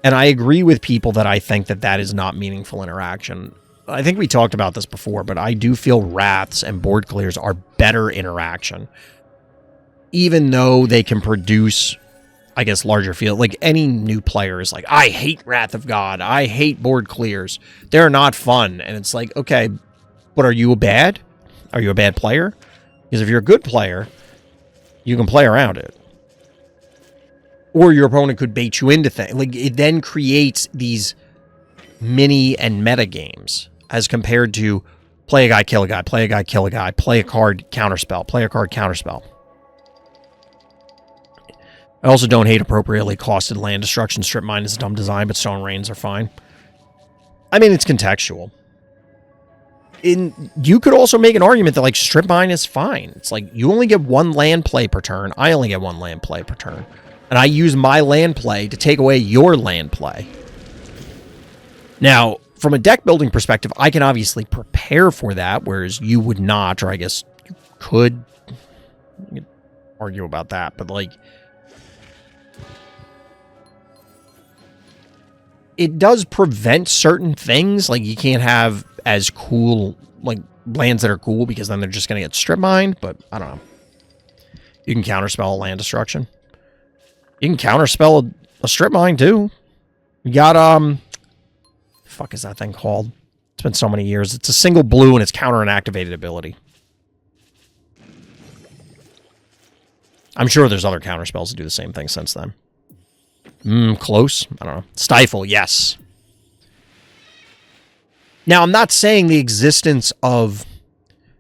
And I agree with people that I think that that is not meaningful interaction. I think we talked about this before, but I do feel wraths and board clears are better interaction. Even though they can produce I guess, larger field. Like, any new player is like, I hate Wrath of God. I hate board clears. They're not fun. And it's like, okay, but are you bad? Are you a bad player? Because if you're a good player, you can play around it. Or your opponent could bait you into things. Like, it then creates these mini and meta games as compared to play a guy, kill a guy, play a guy, kill a guy, play a card, counterspell, play a card, counterspell. I also don't hate appropriately costed land destruction. Strip mine is a dumb design, but stone rains are fine. I mean, it's contextual. You could also make an argument that, like, strip mine is fine. It's like, you only get one land play per turn. I only get one land play per turn. And I use my land play to take away your land play. Now, from a deck building perspective, I can obviously prepare for that, whereas you would not, or I guess you could argue about that, but, like, it does prevent certain things. Like, you can't have as cool, like, lands that are cool, because then they're just going to get strip mined, but I don't know. You can counterspell land destruction. You can counterspell a strip mine, too. You got, the fuck is that thing called? It's been so many years. It's a single blue, and it's counter an activated ability. I'm sure there's other counterspells that do the same thing since then. Close? I don't know. Stifle, yes. Now, I'm not saying the existence of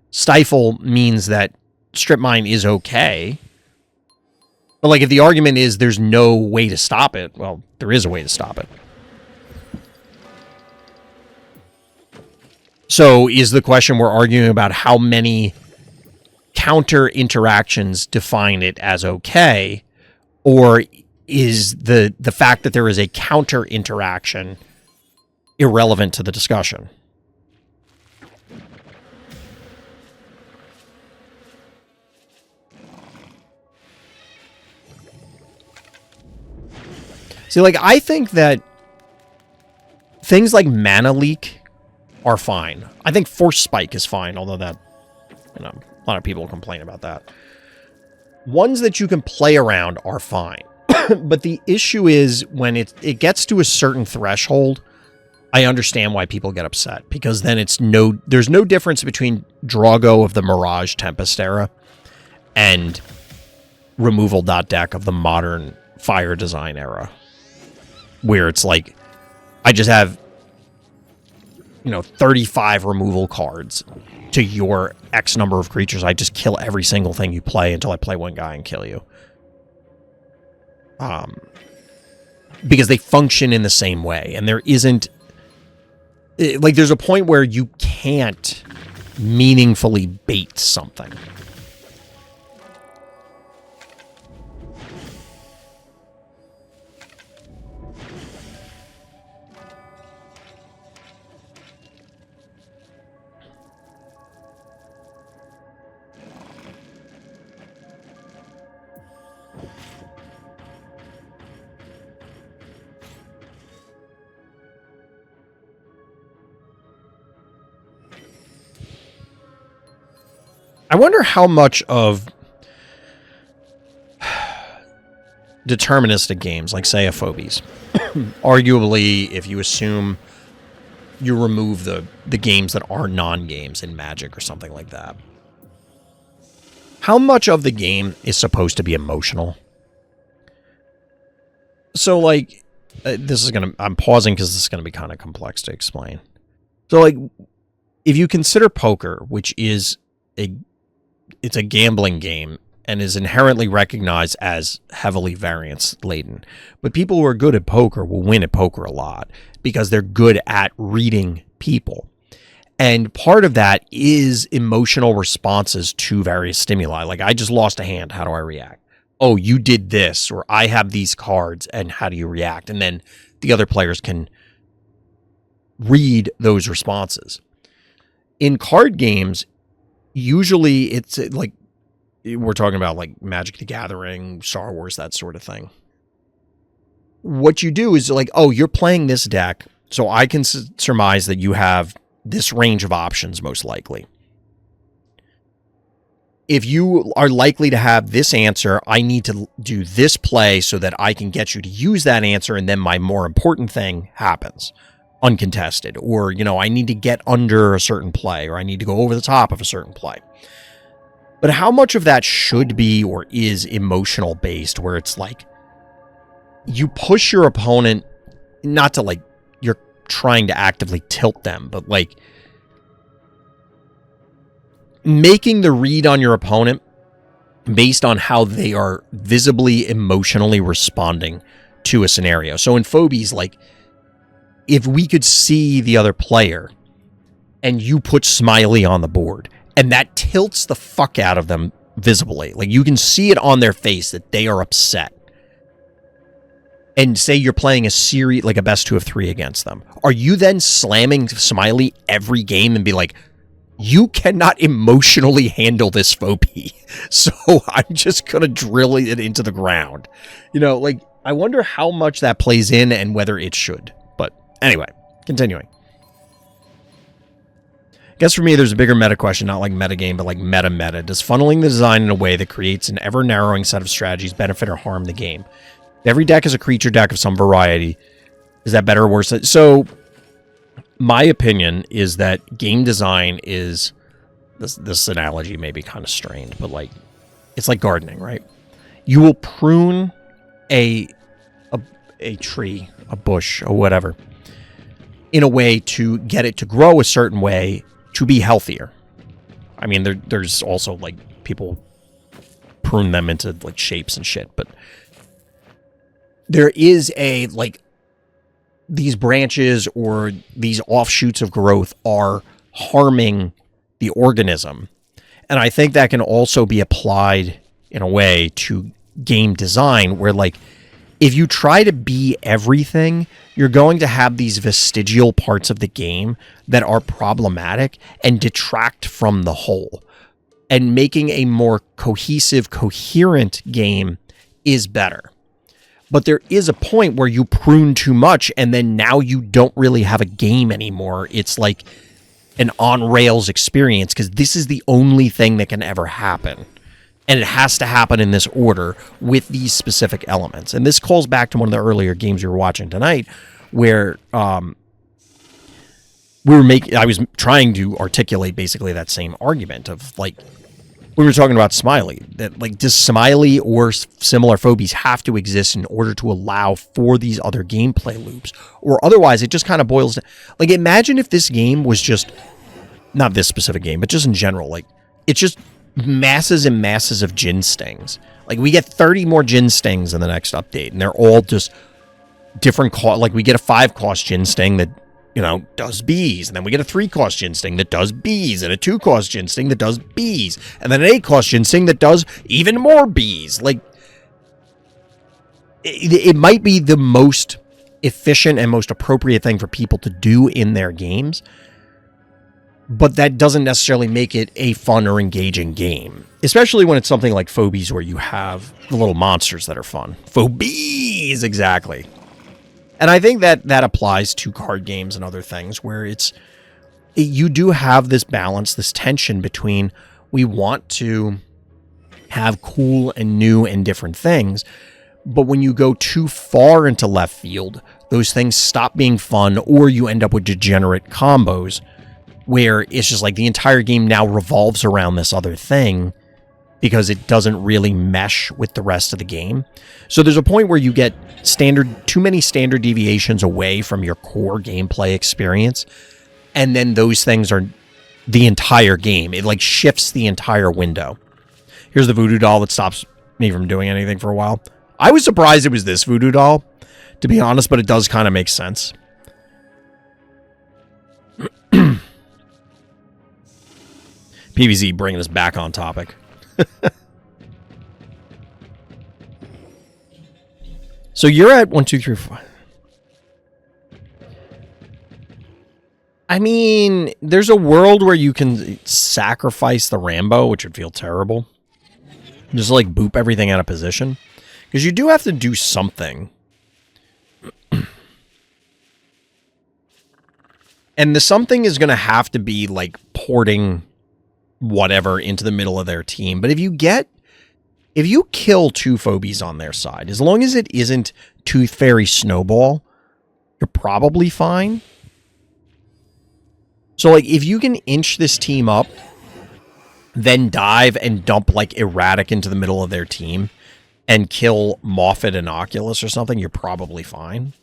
Stifle means that strip mine is okay. But, like, if the argument is there's no way to stop it, well, there is a way to stop it. So, is the question we're arguing about how many counter interactions define it as okay, or is the fact that there is a counter interaction irrelevant to the discussion? See, like, I think that things like Mana Leak are fine. I think Force Spike is fine, although that, you know, a lot of people complain about that. Ones that you can play around are fine. But the issue is when it gets to a certain threshold, I understand why people get upset, because then there's no difference between Drago of the Mirage Tempest era and removal.deck of the modern Fire Design era, where it's like, I just have, 35 removal cards to your X number of creatures. I just kill every single thing you play until I play one guy and kill you. Because they function in the same way, and there isn't, like, there's a point where you can't meaningfully bait something. I wonder how much of deterministic games, like, say, a Phobies, arguably, if you assume you remove the games that are non-games in Magic or something like that, how much of the game is supposed to be emotional? So, like, I'm pausing because this is going to be kind of complex to explain. So, like, if you consider poker, which is it's a gambling game and is inherently recognized as heavily variance laden. But people who are good at poker will win at poker a lot because they're good at reading people. And part of that is emotional responses to various stimuli. Like, I just lost a hand. How do I react? Oh, you did this, or I have these cards, and how do you react? And then the other players can read those responses. In card games, usually it's like, we're talking about like Magic the Gathering, Star Wars, that sort of thing. What you do is like, oh, you're playing this deck, so I can surmise that you have this range of options most likely. if you are likely to have this answer, I need to do this play so that I can get you to use that answer, and then my more important thing happens uncontested. Or, you know, I need to get under a certain play, or I need to go over the top of a certain play. But how much of that should be or is emotional based, where it's like you push your opponent, not to like you're trying to actively tilt them, but like making the read on your opponent based on how they are visibly emotionally responding to a scenario. So in Phobies, like if we could see the other player and you put smiley on the board and that tilts the fuck out of them visibly, like you can see it on their face that they are upset. And say you're playing a series, like a best 2 of 3 against them. Are you then slamming smiley every game and be like, you cannot emotionally handle this phobie, so I'm just going to drill it into the ground? You know, like, I wonder how much that plays in and whether it should. But anyway, continuing. I guess for me, there's a bigger meta question, not like metagame, but like meta-meta. Does funneling the design in a way that creates an ever-narrowing set of strategies benefit or harm the game? Every deck is a creature deck of some variety. Is that better or worse? So my opinion is that game design is, this analogy may be kind of strained, but like, it's like gardening, right? You will prune a tree, a bush, or whatever, in a way to get it to grow a certain way to be healthier. I mean, there's also like people prune them into like shapes and shit, but there is a like, these branches or these offshoots of growth are harming the organism. And I think that can also be applied in a way to game design where, like, if you try to be everything, you're going to have these vestigial parts of the game that are problematic and detract from the whole. And making a more cohesive, coherent game is better. But there is a point where you prune too much and then now you don't really have a game anymore. It's like an on-rails experience because this is the only thing that can ever happen. And it has to happen in this order with these specific elements. And this calls back to one of the earlier games we were watching tonight where I was trying to articulate basically that same argument of like, we were talking about Smiley, that like, does Smiley or similar phobies have to exist in order to allow for these other gameplay loops? Or otherwise it just kind of boils down. Like, imagine if this game was just, not this specific game, but just in general, like, it's just masses and masses of gin stings. Like, we get 30 more gin stings in the next update, and they're all just different cost. Like, we get a 5-cost gin sting that, you know, does bees, and then we get a 3-cost gin sting that does bees, and a 2-cost gin sting that does bees, and then an 8-cost gin sting that does even more bees. Like, it might be the most efficient and most appropriate thing for people to do in their games, but that doesn't necessarily make it a fun or engaging game, especially when it's something like Phobies where you have the little monsters that are fun. Phobies, exactly. And I think that applies to card games and other things where you do have this balance, this tension between we want to have cool and new and different things, but when you go too far into left field, those things stop being fun or you end up with degenerate combos where it's just like the entire game now revolves around this other thing because it doesn't really mesh with the rest of the game. So there's a point where you get too many standard deviations away from your core gameplay experience, and then those things are the entire game. It like shifts the entire window. Here's the voodoo doll that stops me from doing anything for a while. I was surprised it was this voodoo doll, to be honest, but it does kind of make sense. PvZ bringing us back on topic. So you're at 1, 2, 3, 4. I mean, there's a world where you can sacrifice the Rambo, which would feel terrible. Just like boop everything out of position. Because you do have to do something. And the something is going to have to be like porting whatever into the middle of their team. But if you kill 2 Phobies on their side, as long as it isn't Tooth Fairy Snowball, you're probably fine. So, like, if you can inch this team up, then dive and dump, like, Erratic into the middle of their team and kill Moffat and Oculus or something, you're probably fine.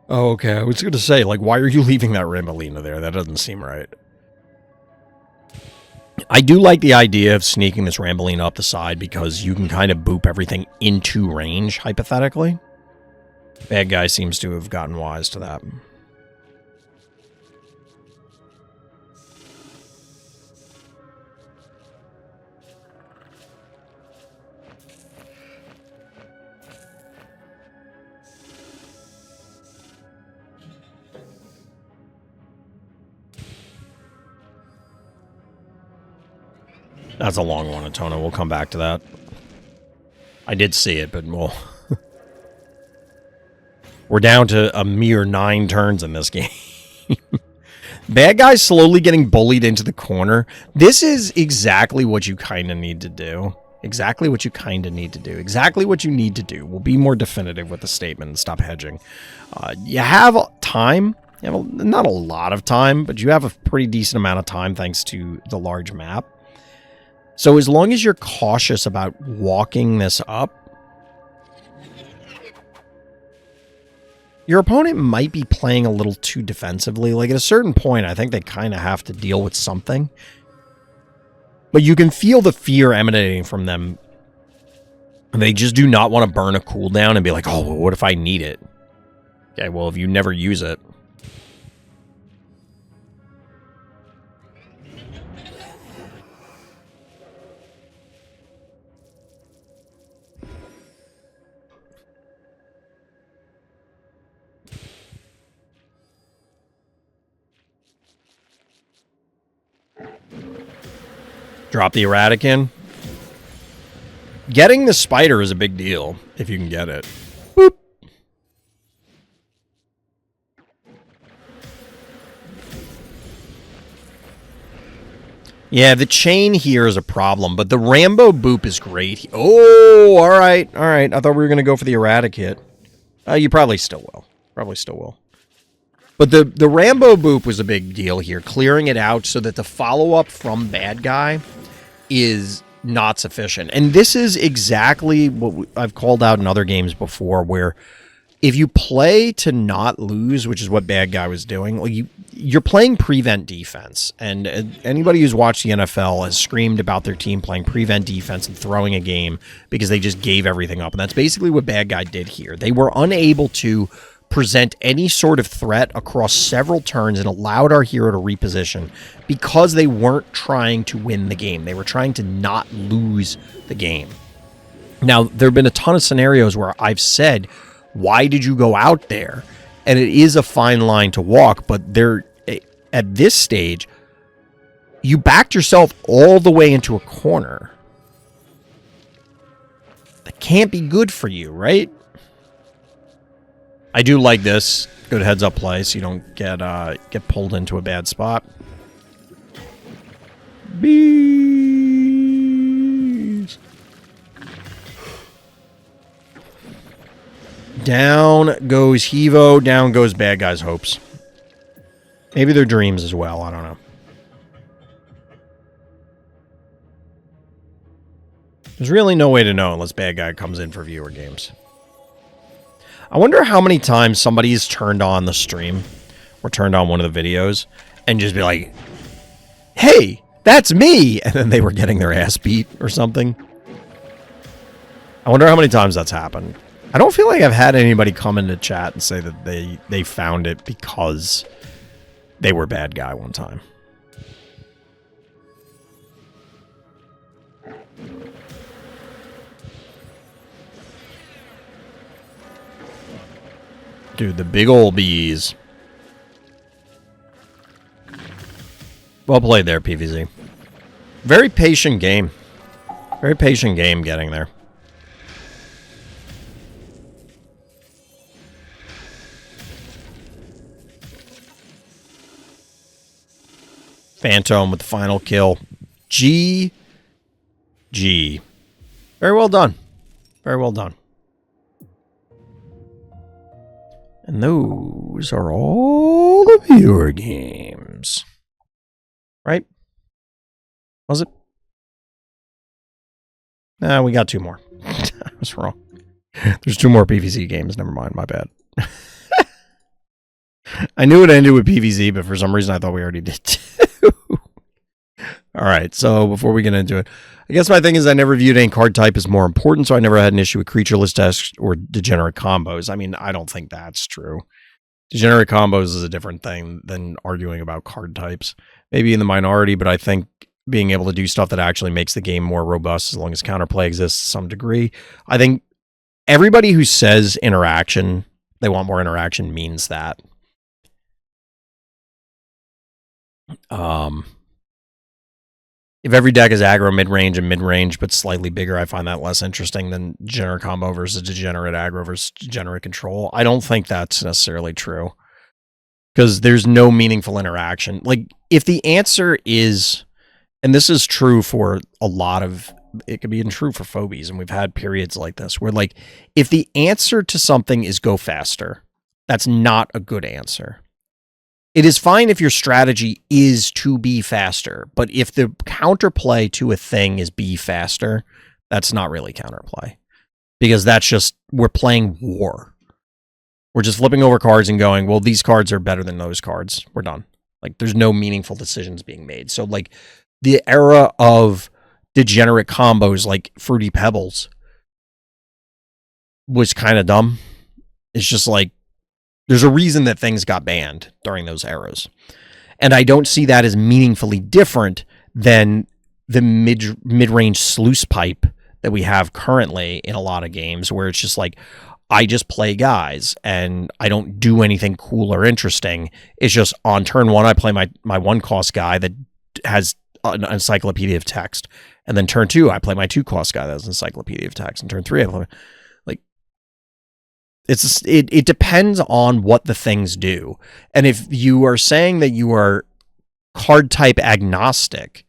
Oh, okay. I was going to say, like, why are you leaving that Rambolina there? That doesn't seem right. I do like the idea of sneaking this Rambolina up the side because you can kind of boop everything into range, hypothetically. Bad guy seems to have gotten wise to that. That's a long one, Atona. We'll come back to that. I did see it, but we'll... We're down to a mere 9 turns in this game. Bad guy's slowly getting bullied into the corner. This is exactly what you kind of need to do. Exactly what you kind of need to do. Exactly what you need to do. We'll be more definitive with the statement and stop hedging. You have time. You have not a lot of time, but you have a pretty decent amount of time thanks to the large map. So as long as you're cautious about walking this up, your opponent might be playing a little too defensively. Like, at a certain point, I think they kind of have to deal with something. But you can feel the fear emanating from them. They just do not want to burn a cooldown and be like, oh, well, what if I need it? Okay, well, if you never use it. Drop the Erratic in. Getting the spider is a big deal, if you can get it. Boop. Yeah, the chain here is a problem, but the Rambo boop is great. Oh, all right, all right. I thought we were going to go for the Erratic hit. You probably still will. Probably still will. But the Rambo boop was a big deal here, clearing it out so that the follow-up from bad guy is not sufficient. And this is exactly what I've called out in other games before, where if you play to not lose, which is what bad guy was doing, like you're playing prevent defense. And anybody who's watched the NFL has screamed about their team playing prevent defense and throwing a game because they just gave everything up. And that's basically what bad guy did here. They were unable to present any sort of threat across several turns and allowed our hero to reposition because they weren't trying to win the game. They were trying to not lose the game. Now, there have been a ton of scenarios where I've said, why did you go out there? And it is a fine line to walk, but there, at this stage, you backed yourself all the way into a corner. That can't be good for you, right? I do like this. Good heads-up play so you don't get pulled into a bad spot. Bees. Down goes Hevo. Down goes bad guy's hopes. Maybe their dreams as well. I don't know. There's really no way to know unless bad guy comes in for viewer games. I wonder how many times somebody's turned on the stream or turned on one of the videos and just be like, hey, that's me! And then they were getting their ass beat or something. I wonder how many times that's happened. I don't feel like I've had anybody come into chat and say that they found it because they were bad guy one time. Dude, the big old bees. Well played there, PVZ. Very patient game. Very patient game getting there. Phantom with the final kill. GG. Very well done. Very well done. And those are all the viewer games. Right? Was it? Nah, we got 2 more. I was wrong. There's 2 more PvZ games. Never mind. My bad. I knew it ended with PvZ, but for some reason I thought we already did too. Alright, so before we get into it, I guess my thing is I never viewed any card type as more important, so I never had an issue with creatureless decks or degenerate combos. I mean, I don't think that's true. Degenerate combos is a different thing than arguing about card types. Maybe in the minority, but I think being able to do stuff that actually makes the game more robust as long as counterplay exists to some degree. I think everybody who says interaction, they want more interaction, means that. If every deck is aggro mid-range and mid-range, but slightly bigger, I find that less interesting than degenerate combo versus degenerate aggro versus degenerate control. I don't think that's necessarily true. Because there's no meaningful interaction. Like, if the answer is, and this is true for a lot of, it could be true for Phobies, and we've had periods like this, where, like, if the answer to something is go faster, that's not a good answer. It is fine if your strategy is to be faster, but if the counterplay to a thing is be faster, that's not really counterplay. Because that's just, we're playing war. We're just flipping over cards and going, well, these cards are better than those cards. We're done. Like, there's no meaningful decisions being made. So, like, the era of degenerate combos like Fruity Pebbles was kind of dumb. It's just like, there's a reason that things got banned during those eras. And I don't see that as meaningfully different than the mid-range sluice pipe that we have currently in a lot of games, where it's just like, I just play guys and I don't do anything cool or interesting. It's just on turn 1, I play my 1-cost guy that has an encyclopedia of text. And then turn 2, I play my 2-cost guy that has an encyclopedia of text. And turn 3, I play... It depends on what the things do. And if you are saying that you are card type agnostic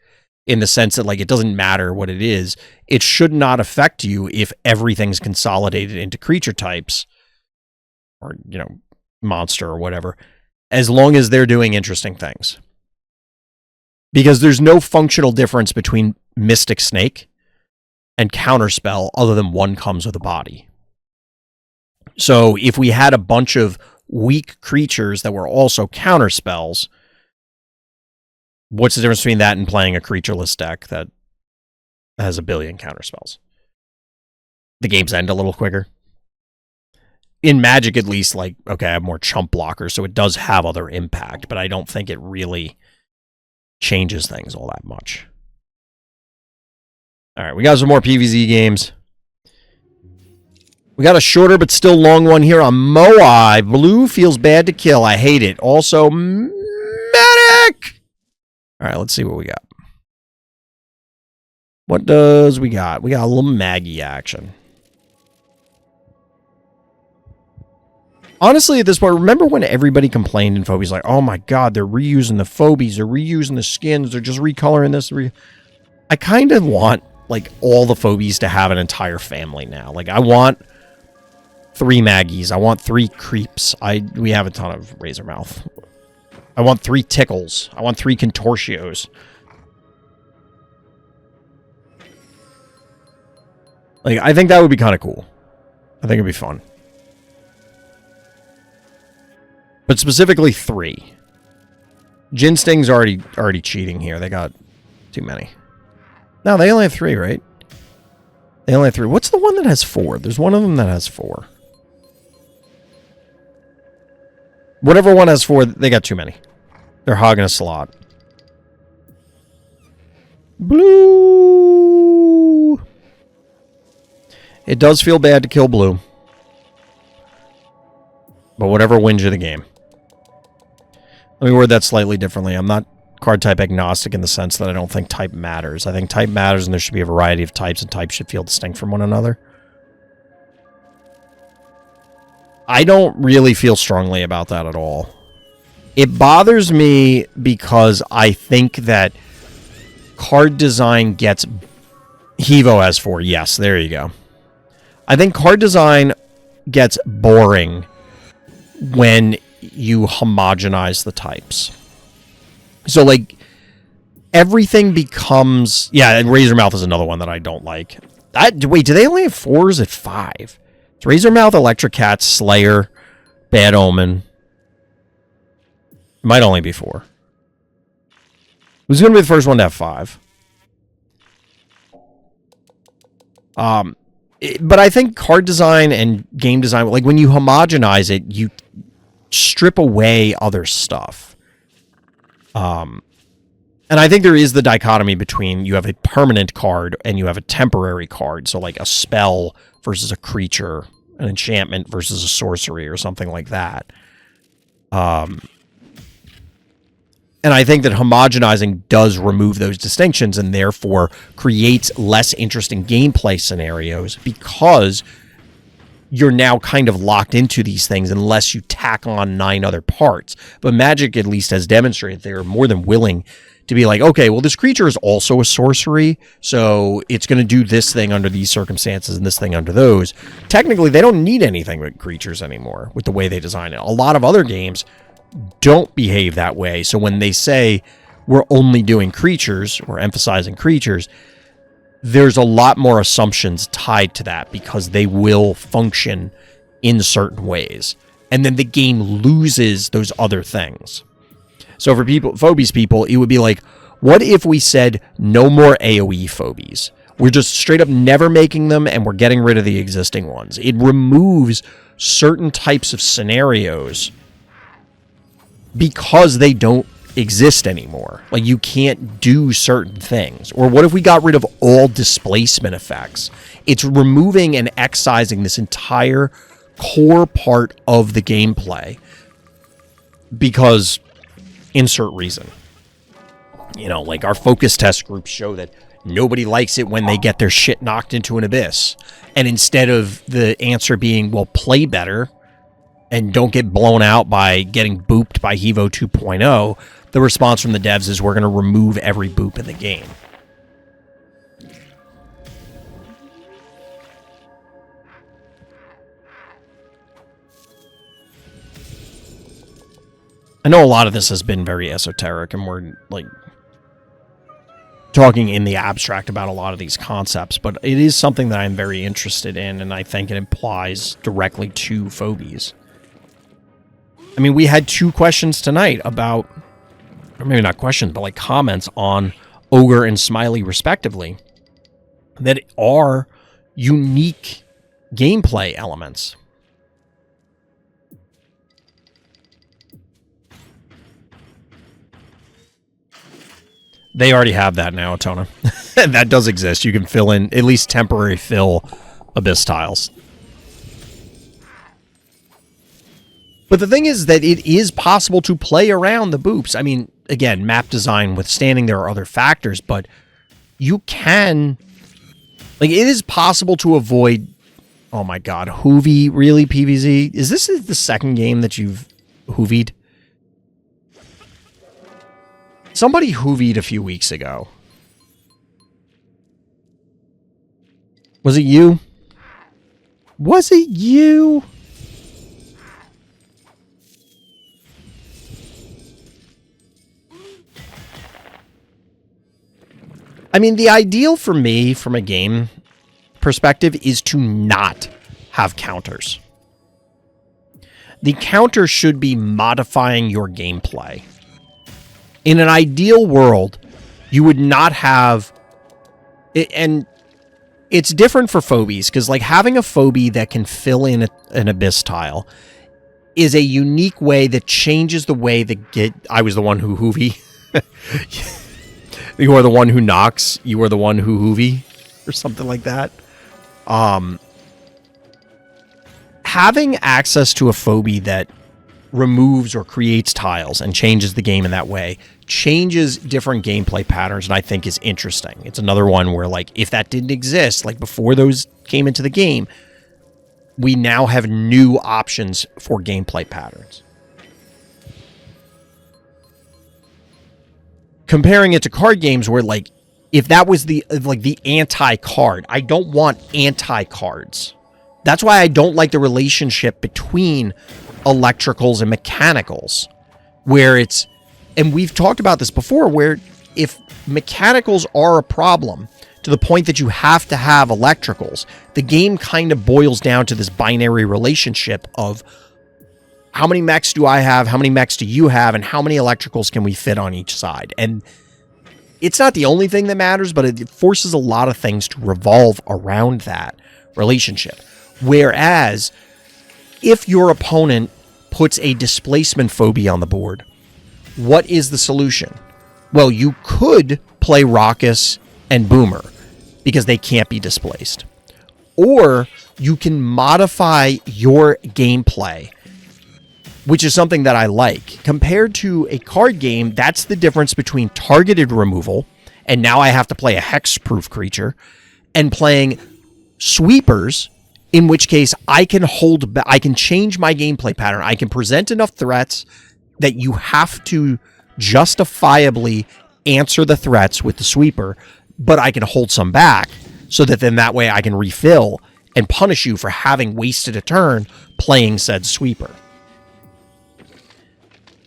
in the sense that, like, it doesn't matter what it is, it should not affect you if everything's consolidated into creature types or, you know, monster or whatever, as long as they're doing interesting things. Because there's no functional difference between Mystic Snake and Counterspell other than one comes with a body. So if we had a bunch of weak creatures that were also counterspells, what's the difference between that and playing a creatureless deck that has a billion counterspells? The games end a little quicker. In Magic, at least, like, okay, I have more chump blockers, so it does have other impact, but I don't think it really changes things all that much. All right, we got some more PvZ games. We got a shorter but still long one here on Moai. Blue feels bad to kill. I hate it. Also, Medic! All right, let's see what we got. What does we got? We got a little Maggie action. Honestly, at this point, remember when everybody complained in Phobies, like, oh my god, they're reusing the Phobies, they're reusing the skins, they're just recoloring this. I kind of want, like, all the Phobies to have an entire family now. Like, I want 3 Maggies. I want 3 Creeps. We have a ton of Razormouth. I want 3 Tickles. I want 3 Contortios. Like, I think that would be kind of cool. I think it'd be fun. But specifically 3. Ginsting's already cheating here. They got too many. No, they only have 3, right? They only have 3. What's the one that has 4? There's one of them that has 4. Whatever one has 4, they got too many. They're hogging a slot. Blue! It does feel bad to kill blue. But whatever wins you the game. Let me word that slightly differently. I'm not card type agnostic in the sense that I don't think type matters. I think type matters and there should be a variety of types, and types should feel distinct from one another. I don't really feel strongly about that at all. It bothers me because I think that card design gets... Hevo has 4. Yes, there you go. I think card design gets boring when you homogenize the types. So, like, everything becomes... Yeah, and Razormouth is another one that I don't like. Wait, do they only have 4s at 5? It's Razormouth, Electric Cat, Slayer, Bad Omen. Might only be 4. Who's going to be the first one to have 5? But I think card design and game design, like when you homogenize it, you strip away other stuff. And I think there is the dichotomy between you have a permanent card and you have a temporary card. So like a spell versus a creature, an enchantment versus a sorcery or something like that. And I think that homogenizing does remove those distinctions and therefore creates less interesting gameplay scenarios because you're now kind of locked into these things unless you tack on 9 other parts. But Magic at least has demonstrated they're more than willing to be like, okay, well, this creature is also a sorcery, so it's going to do this thing under these circumstances and this thing under those. Technically, they don't need anything but creatures anymore with the way they design it. A lot of other games don't behave that way. So when they say we're only doing creatures or emphasizing creatures, there's a lot more assumptions tied to that because they will function in certain ways. And then the game loses those other things. So for people, Phobies people, it would be like, what if we said no more AoE Phobies? We're just straight up never making them and we're getting rid of the existing ones. It removes certain types of scenarios because they don't exist anymore. Like, you can't do certain things. Or what if we got rid of all displacement effects? It's removing and excising this entire core part of the gameplay because insert reason. You know, like our focus test groups show that nobody likes it when they get their shit knocked into an abyss. And instead of the answer being, well, play better and don't get blown out by getting booped by Hevo 2.0, the response from the devs is we're going to remove every boop in the game. I know a lot of this has been very esoteric and we're like talking in the abstract about a lot of these concepts, but it is something that I'm very interested in, and I think it applies directly to Phobies. I mean, we had 2 questions tonight about, or maybe not questions, but like comments on Ogre and Smiley respectively that are unique gameplay elements. They already have that now, Tona. That does exist. You can fill in, at least temporary fill, abyss tiles. But the thing is that it is possible to play around the boops. I mean, again, map design withstanding, there are other factors, but you can... Like, it is possible to avoid... Oh my god, Hoovy, really, PvZ? Is this the second game that you've Hoovied? Somebody Hoovied a few weeks ago. Was it you? Was it you? I mean, the ideal for me, from a game perspective, is to not have counters. The counter should be modifying your gameplay. In an ideal world, you would not have... And it's different for Phobies, because like having a Phobie that can fill in an abyss tile is a unique way that changes the way that I was the one who Hoovy. You are the one who knocks. You are the one who Hoovy, or something like that. Having access to a Phobie that removes or creates tiles and changes the game in that way changes different gameplay patterns, and I think is interesting. It's another one where, like, if that didn't exist, like before those came into the game, we now have new options for gameplay patterns. Comparing it to card games where, like, if that was the anti-card, I don't want anti-cards. That's why I don't like the relationship between electricals and mechanicals, where it's, and we've talked about this before, where if mechanicals are a problem to the point that you have to have electricals, the game kind of boils down to this binary relationship of how many mechs do I have, how many mechs do you have, and how many electricals can we fit on each side. And it's not the only thing that matters, but it forces a lot of things to revolve around that relationship. Whereas, if your opponent puts a displacement phobia on the board, what is the solution? Well, you could play Raucous and Boomer because they can't be displaced. Or you can modify your gameplay, which is something that I like. Compared to a card game, that's the difference between targeted removal, and now I have to play a hexproof creature, and playing sweepers, in which case I can change my gameplay pattern. I can present enough threats that you have to justifiably answer the threats with the sweeper, but I can hold some back so that then that way I can refill and punish you for having wasted a turn playing said sweeper.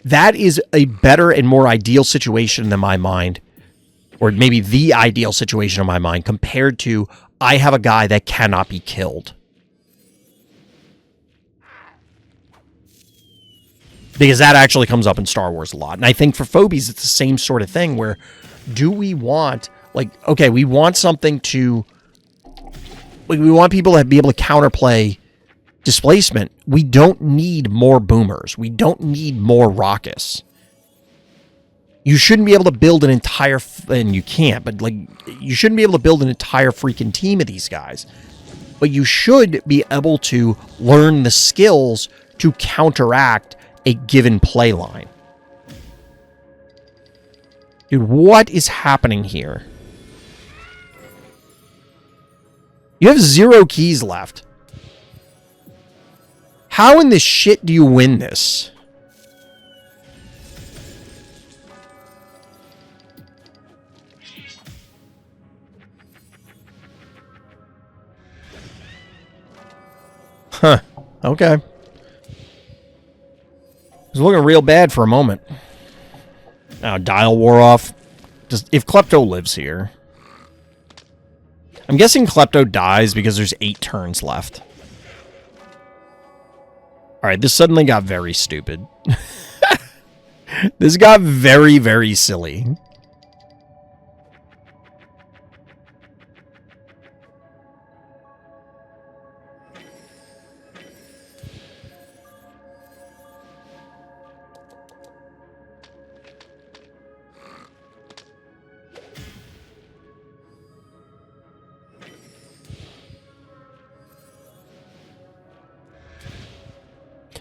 That is a better and more ideal situation in my mind, or maybe the ideal situation in my mind, compared to I have a guy that cannot be killed. Because that actually comes up in Star Wars a lot. And I think for Phobies, it's the same sort of thing where, do we want, like, okay, we want something to, like, we want people to be able to counterplay displacement. We don't need more boomers. We don't need more Raucous. You shouldn't be able to build an entire, and you can't, but, like, you shouldn't be able to build an entire freaking team of these guys. But you should be able to learn the skills to counteract a given play line. Dude, what is happening here? You have 0 keys left. How in this shit do you win this? Huh. Okay. It was looking real bad for a moment. Now, dial wore off. Just if Klepto lives here. I'm guessing Klepto dies because there's 8 turns left. Alright, this suddenly got very stupid. This got very, very silly.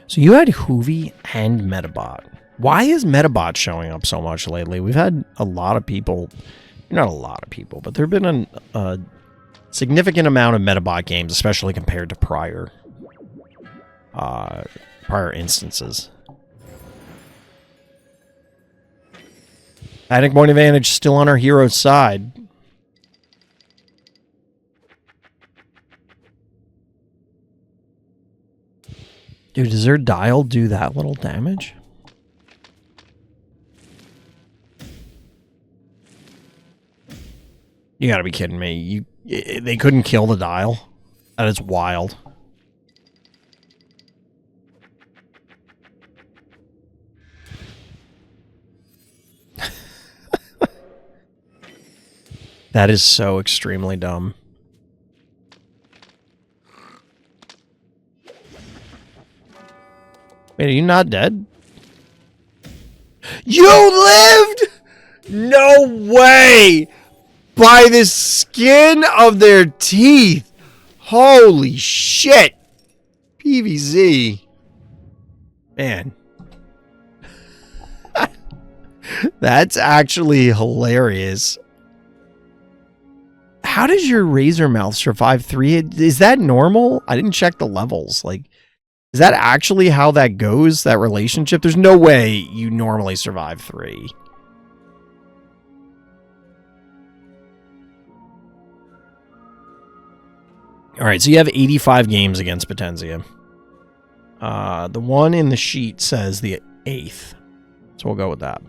So you had Hoovy and Metabot. Why is Metabot showing up so much lately? We've had a lot of people, not a lot of people, but there have been a significant amount of Metabot games, especially compared to prior instances. Panic point advantage still on our hero's side. Dude, does their dial do that little damage? You gotta be kidding me. They couldn't kill the dial? That is wild. That is so extremely dumb. Wait, are you not dead? You lived?! No way! By the skin of their teeth! Holy shit! PvZ. Man. That's actually hilarious. How does your razor mouth survive 3? Is that normal? I didn't check the levels. Like, is that actually how that goes, that relationship? There's no way you normally survive 3. All right, so you have 85 games against Potenzia. The one in the sheet says the 8th. So we'll go with that.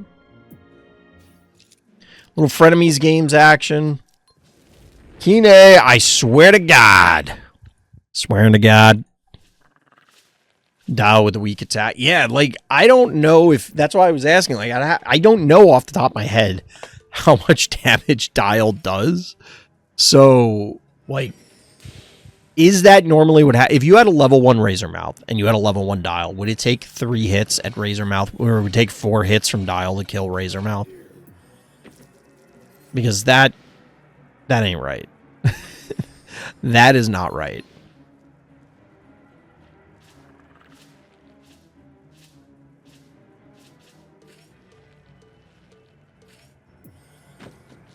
Little frenemies games action. Kine, I swear to God. Swearing to God. Dial with the weak attack. Yeah, like, I don't know if... That's why I was asking. Like, I don't know off the top of my head how much damage Dial does. So, like... Is that normally what if you had a level 1 Razormouth and you had a level 1 Dial, would it take 3 hits at Razormouth, or would it take 4 hits from Dial to kill Razormouth? Because that ain't right. That is not right.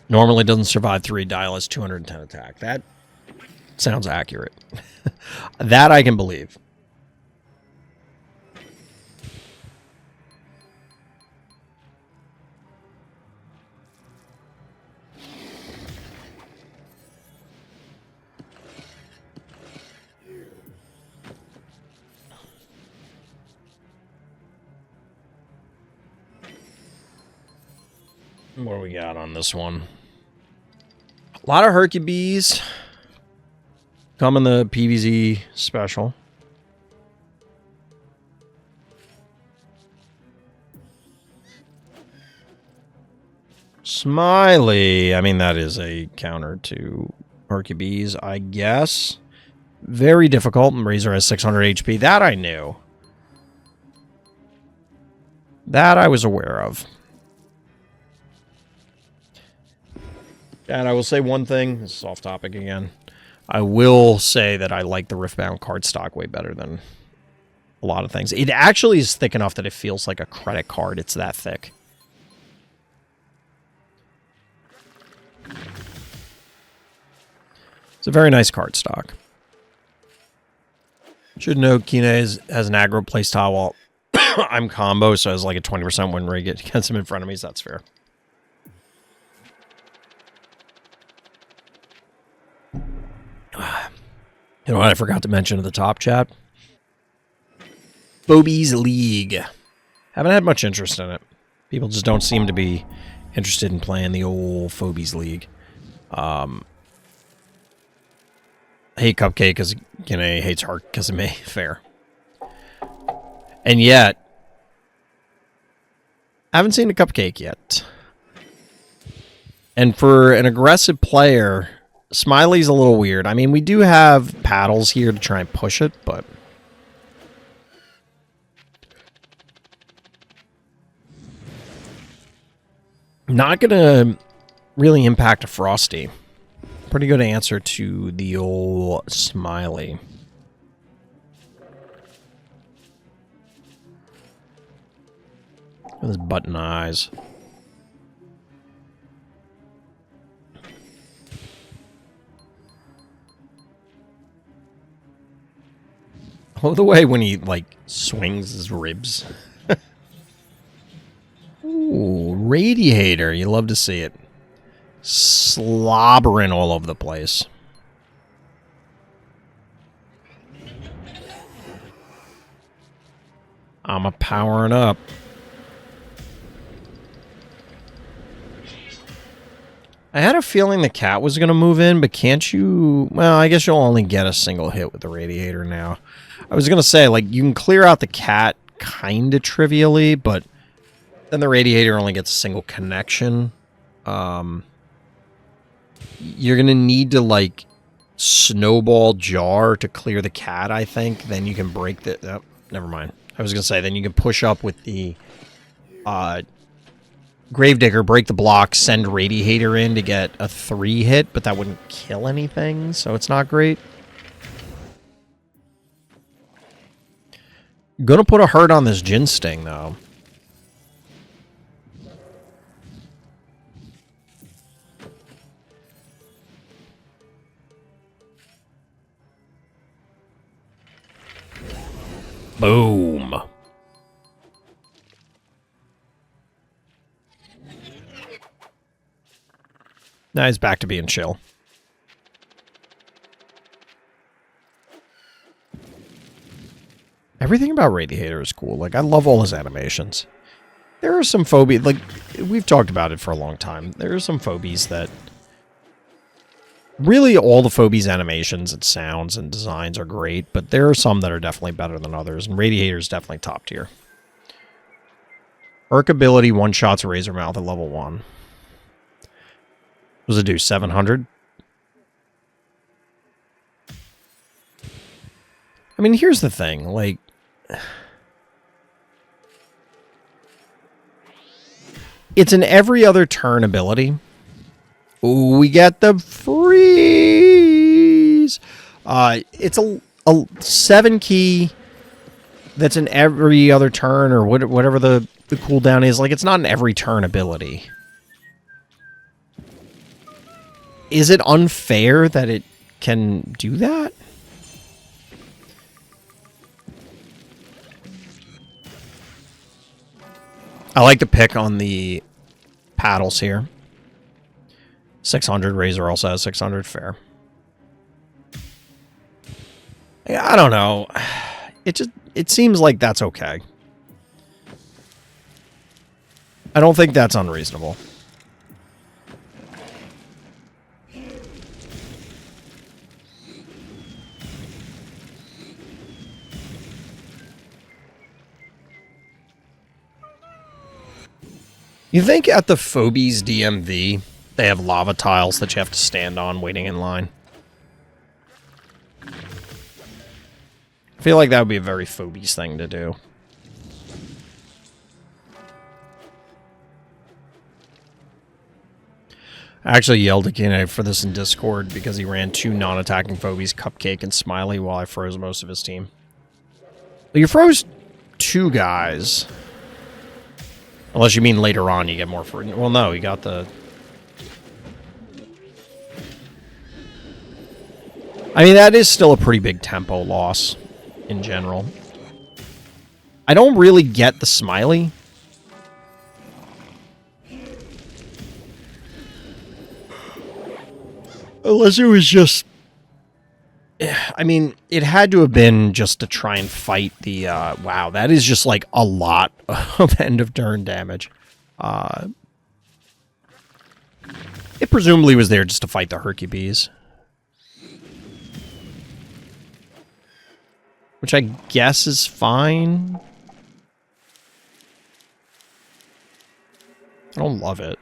Normally doesn't survive 3, Dial has 210 attack. That sounds accurate. That I can believe. What do we got on this one? A lot of Hercules. Come in the PvZ special. Smiley. I mean, that is a counter to Hercules, I guess. Very difficult. Razor has 600 HP. That I knew. That I was aware of. And I will say one thing. This is off topic again. I will say that I like the Riftbound card stock way better than a lot of things. It actually is thick enough that it feels like a credit card. It's that thick. It's a very nice card stock. Should note Kine has an aggro playstyle while I'm combo, so has like a 20% win rate against him in front of me, so that's fair. You know what I forgot to mention at the top, chat? Phobies League. Haven't had much interest in it. People just don't seem to be interested in playing the old Phobies League. Hate Cupcake because hates Heart because of me. Fair. And yet, I haven't seen a Cupcake yet. And for an aggressive player... Smiley's a little weird. I mean, we do have paddles here to try and push it, but... Not going to really impact a Frosty. Pretty good answer to the old Smiley. With his button eyes. Oh, the way when he, like, swings his ribs. Ooh, Radiator. You love to see it. Slobbering all over the place. I'm powering up. I had a feeling the cat was going to move in, but can't you... Well, I guess you'll only get a single hit with the Radiator now. I was going to say, like, you can clear out the cat kind of trivially, but then the Radiator only gets a single connection. You're going to need to, like, snowball jar to clear the cat, I think. Then you can break the... Oh, never mind. I was going to say, then you can push up with the Gravedigger, break the block, send Radiator in to get a 3 hit, but that wouldn't kill anything, so it's not great. Gonna put a hurt on this Jin Sting, though. Boom. Now he's back to being chill. Everything about Radiator is cool. Like, I love all his animations. There are some phobies, like, we've talked about it for a long time. There are some phobies that... Really, all the Phobies animations and sounds and designs are great, but there are some that are definitely better than others, and Radiator is definitely top tier. Irk ability one-shots Razor Mouth at level 1. What does it do, 700? I mean, here's the thing, like... It's an every other turn ability. Ooh, we get the freeze! It's a 7-key that's an every other turn, or whatever the cooldown is. Like, it's not an every turn ability. Is it unfair that it can do that? I like the pick on the paddles here. 600, Razor also has 600, fair. I don't know. It seems like that's okay. I don't think that's unreasonable. You think at the Phobies DMV, they have lava tiles that you have to stand on waiting in line? I feel like that would be a very Phobies thing to do. I actually yelled at Kine for this in Discord because he ran 2 non-attacking Phobies, Cupcake and Smiley, while I froze most of his team. Well, you froze 2 guys. Unless you mean later on you get more for... Well, no, you got the... I mean, that is still a pretty big tempo loss in general. I don't really get the Smiley. Unless it was just... I mean, it had to have been just to try and fight the... wow, that is just like a lot of end of turn damage. It presumably was there just to fight the Hercules. Which I guess is fine. I don't love it.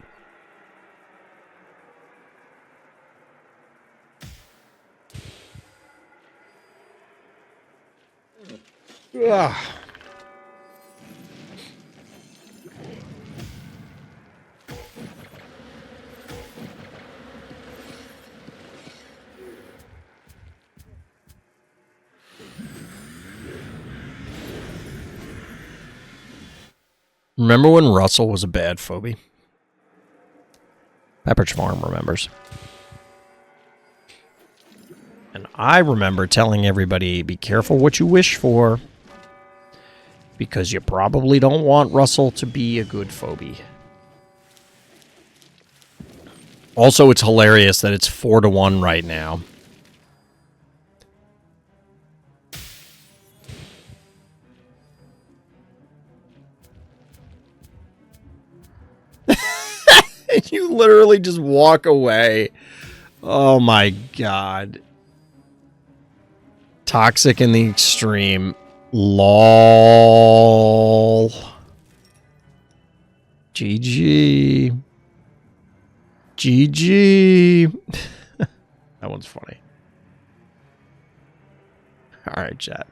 Ugh. Remember when Russell was a bad phobie? Pepperidge Farm remembers. And I remember telling everybody, be careful what you wish for. Because you probably don't want Russell to be a good phobie. Also, it's hilarious that it's 4-1 right now. You literally just walk away. Oh my god. Toxic in the extreme. LOL. GG. GG. That one's funny. Alright, chat.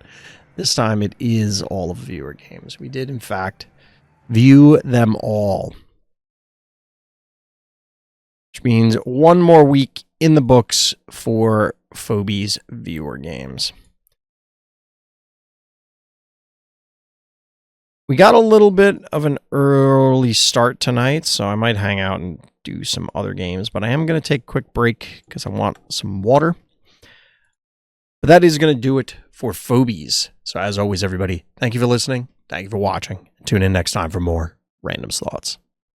This time it is all of viewer games. We did, in fact, view them all. Which means one more week in the books for Phobies viewer games. We got a little bit of an early start tonight, so I might hang out and do some other games, but I am going to take a quick break because I want some water. But that is going to do it for Phobies. So as always, everybody, thank you for listening. Thank you for watching. Tune in next time for more Random's Thoughts.